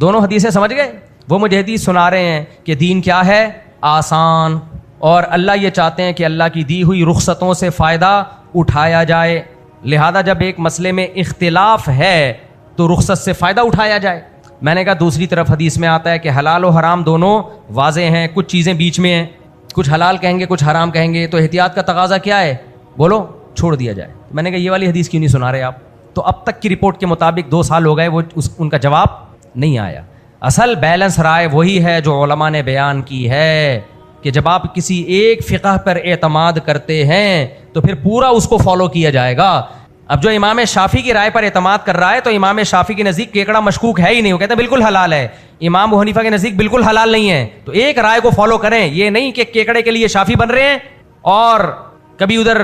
دونوں حدیثیں, سمجھ گئے؟ وہ مجھے حدیث سنا رہے ہیں کہ دین کیا ہے آسان, اور اللہ یہ چاہتے ہیں کہ اللہ کی دی ہوئی رخصتوں سے فائدہ اٹھایا جائے, لہذا جب ایک مسئلے میں اختلاف ہے تو رخصت سے فائدہ اٹھایا جائے. میں نے کہا دوسری طرف حدیث میں آتا ہے کہ حلال و حرام دونوں واضح ہیں, کچھ چیزیں بیچ میں ہیں, کچھ حلال کہیں گے کچھ حرام کہیں گے, تو احتیاط کا تقاضا کیا ہے؟ بولو, چھوڑ دیا جائے. میں نے کہا یہ والی حدیث کیوں نہیں سنا رہے آپ؟ تو اب تک کی رپورٹ کے مطابق 2 سال ہو گئے, وہ ان کا جواب نہیں آیا. اصل بیلنس رائے وہی ہے جو علماء نے بیان کی ہے کہ جب آپ کسی ایک فقہ پر اعتماد کرتے ہیں تو پھر پورا اس کو فالو کیا جائے گا. اب جو امام شافعی کی رائے پر اعتماد کر رہا ہے تو امام شافعی کے نزدیک کیکڑا مشکوک ہے ہی نہیں, وہ کہتے ہیں بالکل حلال ہے. امام ابو حنیفہ کے نزدیک بالکل حلال نہیں ہے. تو ایک رائے کو فالو کریں, یہ نہیں کہ کیکڑے کے لیے شافعی بن رہے ہیں اور کبھی ادھر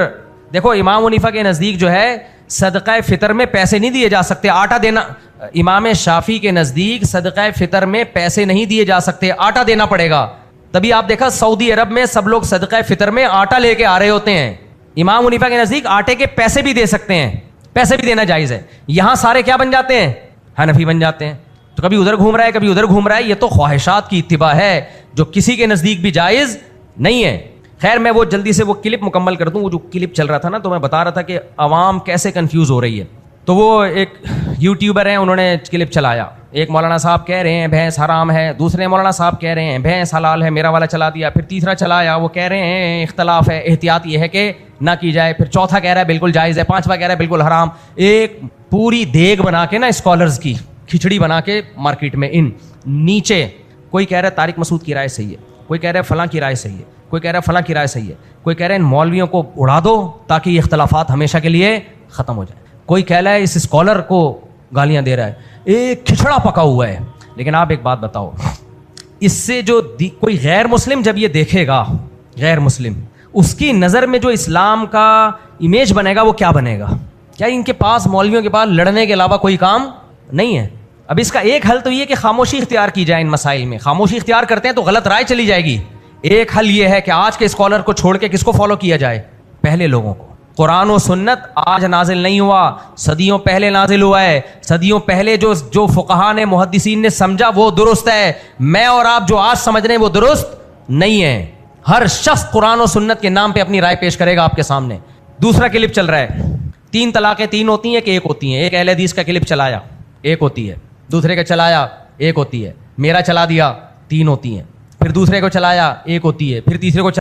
دیکھو. امام ابو حنیفہ کے نزدیک جو ہے صدقہ فطر میں پیسے نہیں دیے جا سکتے, آٹا دینا. امام شافعی کے نزدیک صدقہ فطر میں پیسے نہیں دیے جا سکتے, آٹا دینا پڑے گا. تبھی آپ دیکھا سعودی عرب میں سب لوگ صدقہ فطر میں آٹا لے کے آ رہے ہوتے ہیں. امام حنیفہ کے نزدیک آٹے کے پیسے بھی دے سکتے ہیں, پیسے بھی دینا جائز ہے. یہاں سارے کیا بن جاتے ہیں؟ حنفی بن جاتے ہیں. تو کبھی ادھر گھوم رہا ہے کبھی ادھر گھوم رہا ہے. یہ تو خواہشات کی اتباع ہے جو کسی کے نزدیک بھی جائز نہیں ہے. خیر میں وہ جلدی سے وہ کلپ مکمل کر دوں. وہ جو کلپ چل رہا تھا نا, تو میں بتا رہا تھا کہ عوام کیسے کنفیوز ہو رہی ہے. تو وہ ایک یوٹیوبر ہیں, انہوں نے کلپ چلایا. ایک مولانا صاحب کہہ رہے ہیں بھینس حرام ہے, دوسرے مولانا صاحب کہہ رہے ہیں بھینس حلال ہے, میرا والا چلا دیا. پھر تیسرا چلایا, وہ کہہ رہے ہیں اختلاف ہے, احتیاط یہ ہے کہ نہ کی جائے. پھر چوتھا کہہ رہا ہے بالکل جائز ہے, پانچواں کہہ رہا ہے بالکل حرام. ایک پوری دیگ بنا کے نا اسکالرز کی کھچڑی بنا کے مارکیٹ میں ان نیچے کوئی کہہ رہا ہے طارق مسعود کی رائے صحیح ہے, کوئی کہہ رہا ہے فلاں کی رائے صحیح ہے, کوئی کہہ رہا ہے فلاں کی رائے صحیح ہے, کوئی کہہ رہا ہے ان مولویوں کو اڑا دو تاکہ یہ اختلافات ہمیشہ کے لیے ختم ہو جائے, کوئی کہہ رہا ہے اس اسکالر کو گالیاں دے رہا ہے. ایک کھچڑا پکا ہوا ہے. لیکن آپ ایک بات بتاؤ, اس سے جو کوئی غیر مسلم جب یہ دیکھے گا, غیر مسلم, اس کی نظر میں جو اسلام کا امیج بنے گا وہ کیا بنے گا؟ کیا ان کے پاس مولویوں کے پاس لڑنے کے علاوہ کوئی کام نہیں ہے؟ اب اس کا ایک حل تو یہ کہ خاموشی اختیار کی جائے ان مسائل میں. خاموشی اختیار کرتے ہیں تو غلط رائے چلی جائے گی. ایک حل یہ ہے کہ آج کے اسکالر کو چھوڑ کے کس کو فالو کیا جائے؟ پہلے لوگوں کو. قرآن و سنت آج نازل نہیں ہوا, صدیوں پہلے نازل ہوا ہے. صدیوں پہلے جو فقہا نے محدثین نے سمجھا وہ درست ہے. میں اور آپ جو آج سمجھ رہے ہیں وہ درست نہیں ہے. ہر شخص قرآن و سنت کے نام پہ اپنی رائے پیش کرے گا آپ کے سامنے. دوسرا کلپ چل رہا ہے, 3 طلاقیں 3 ہوتی ہیں کہ 1 ہوتی ہیں. ایک اہل حدیث کا کلپ چلایا 1 ہوتی ہے, دوسرے کا چلایا 1 ہوتی ہے, میرا چلا دیا 3 ہوتی ہیں, پھر دوسرے کو چلایا 1 ہوتی ہے, پھر تیسرے کو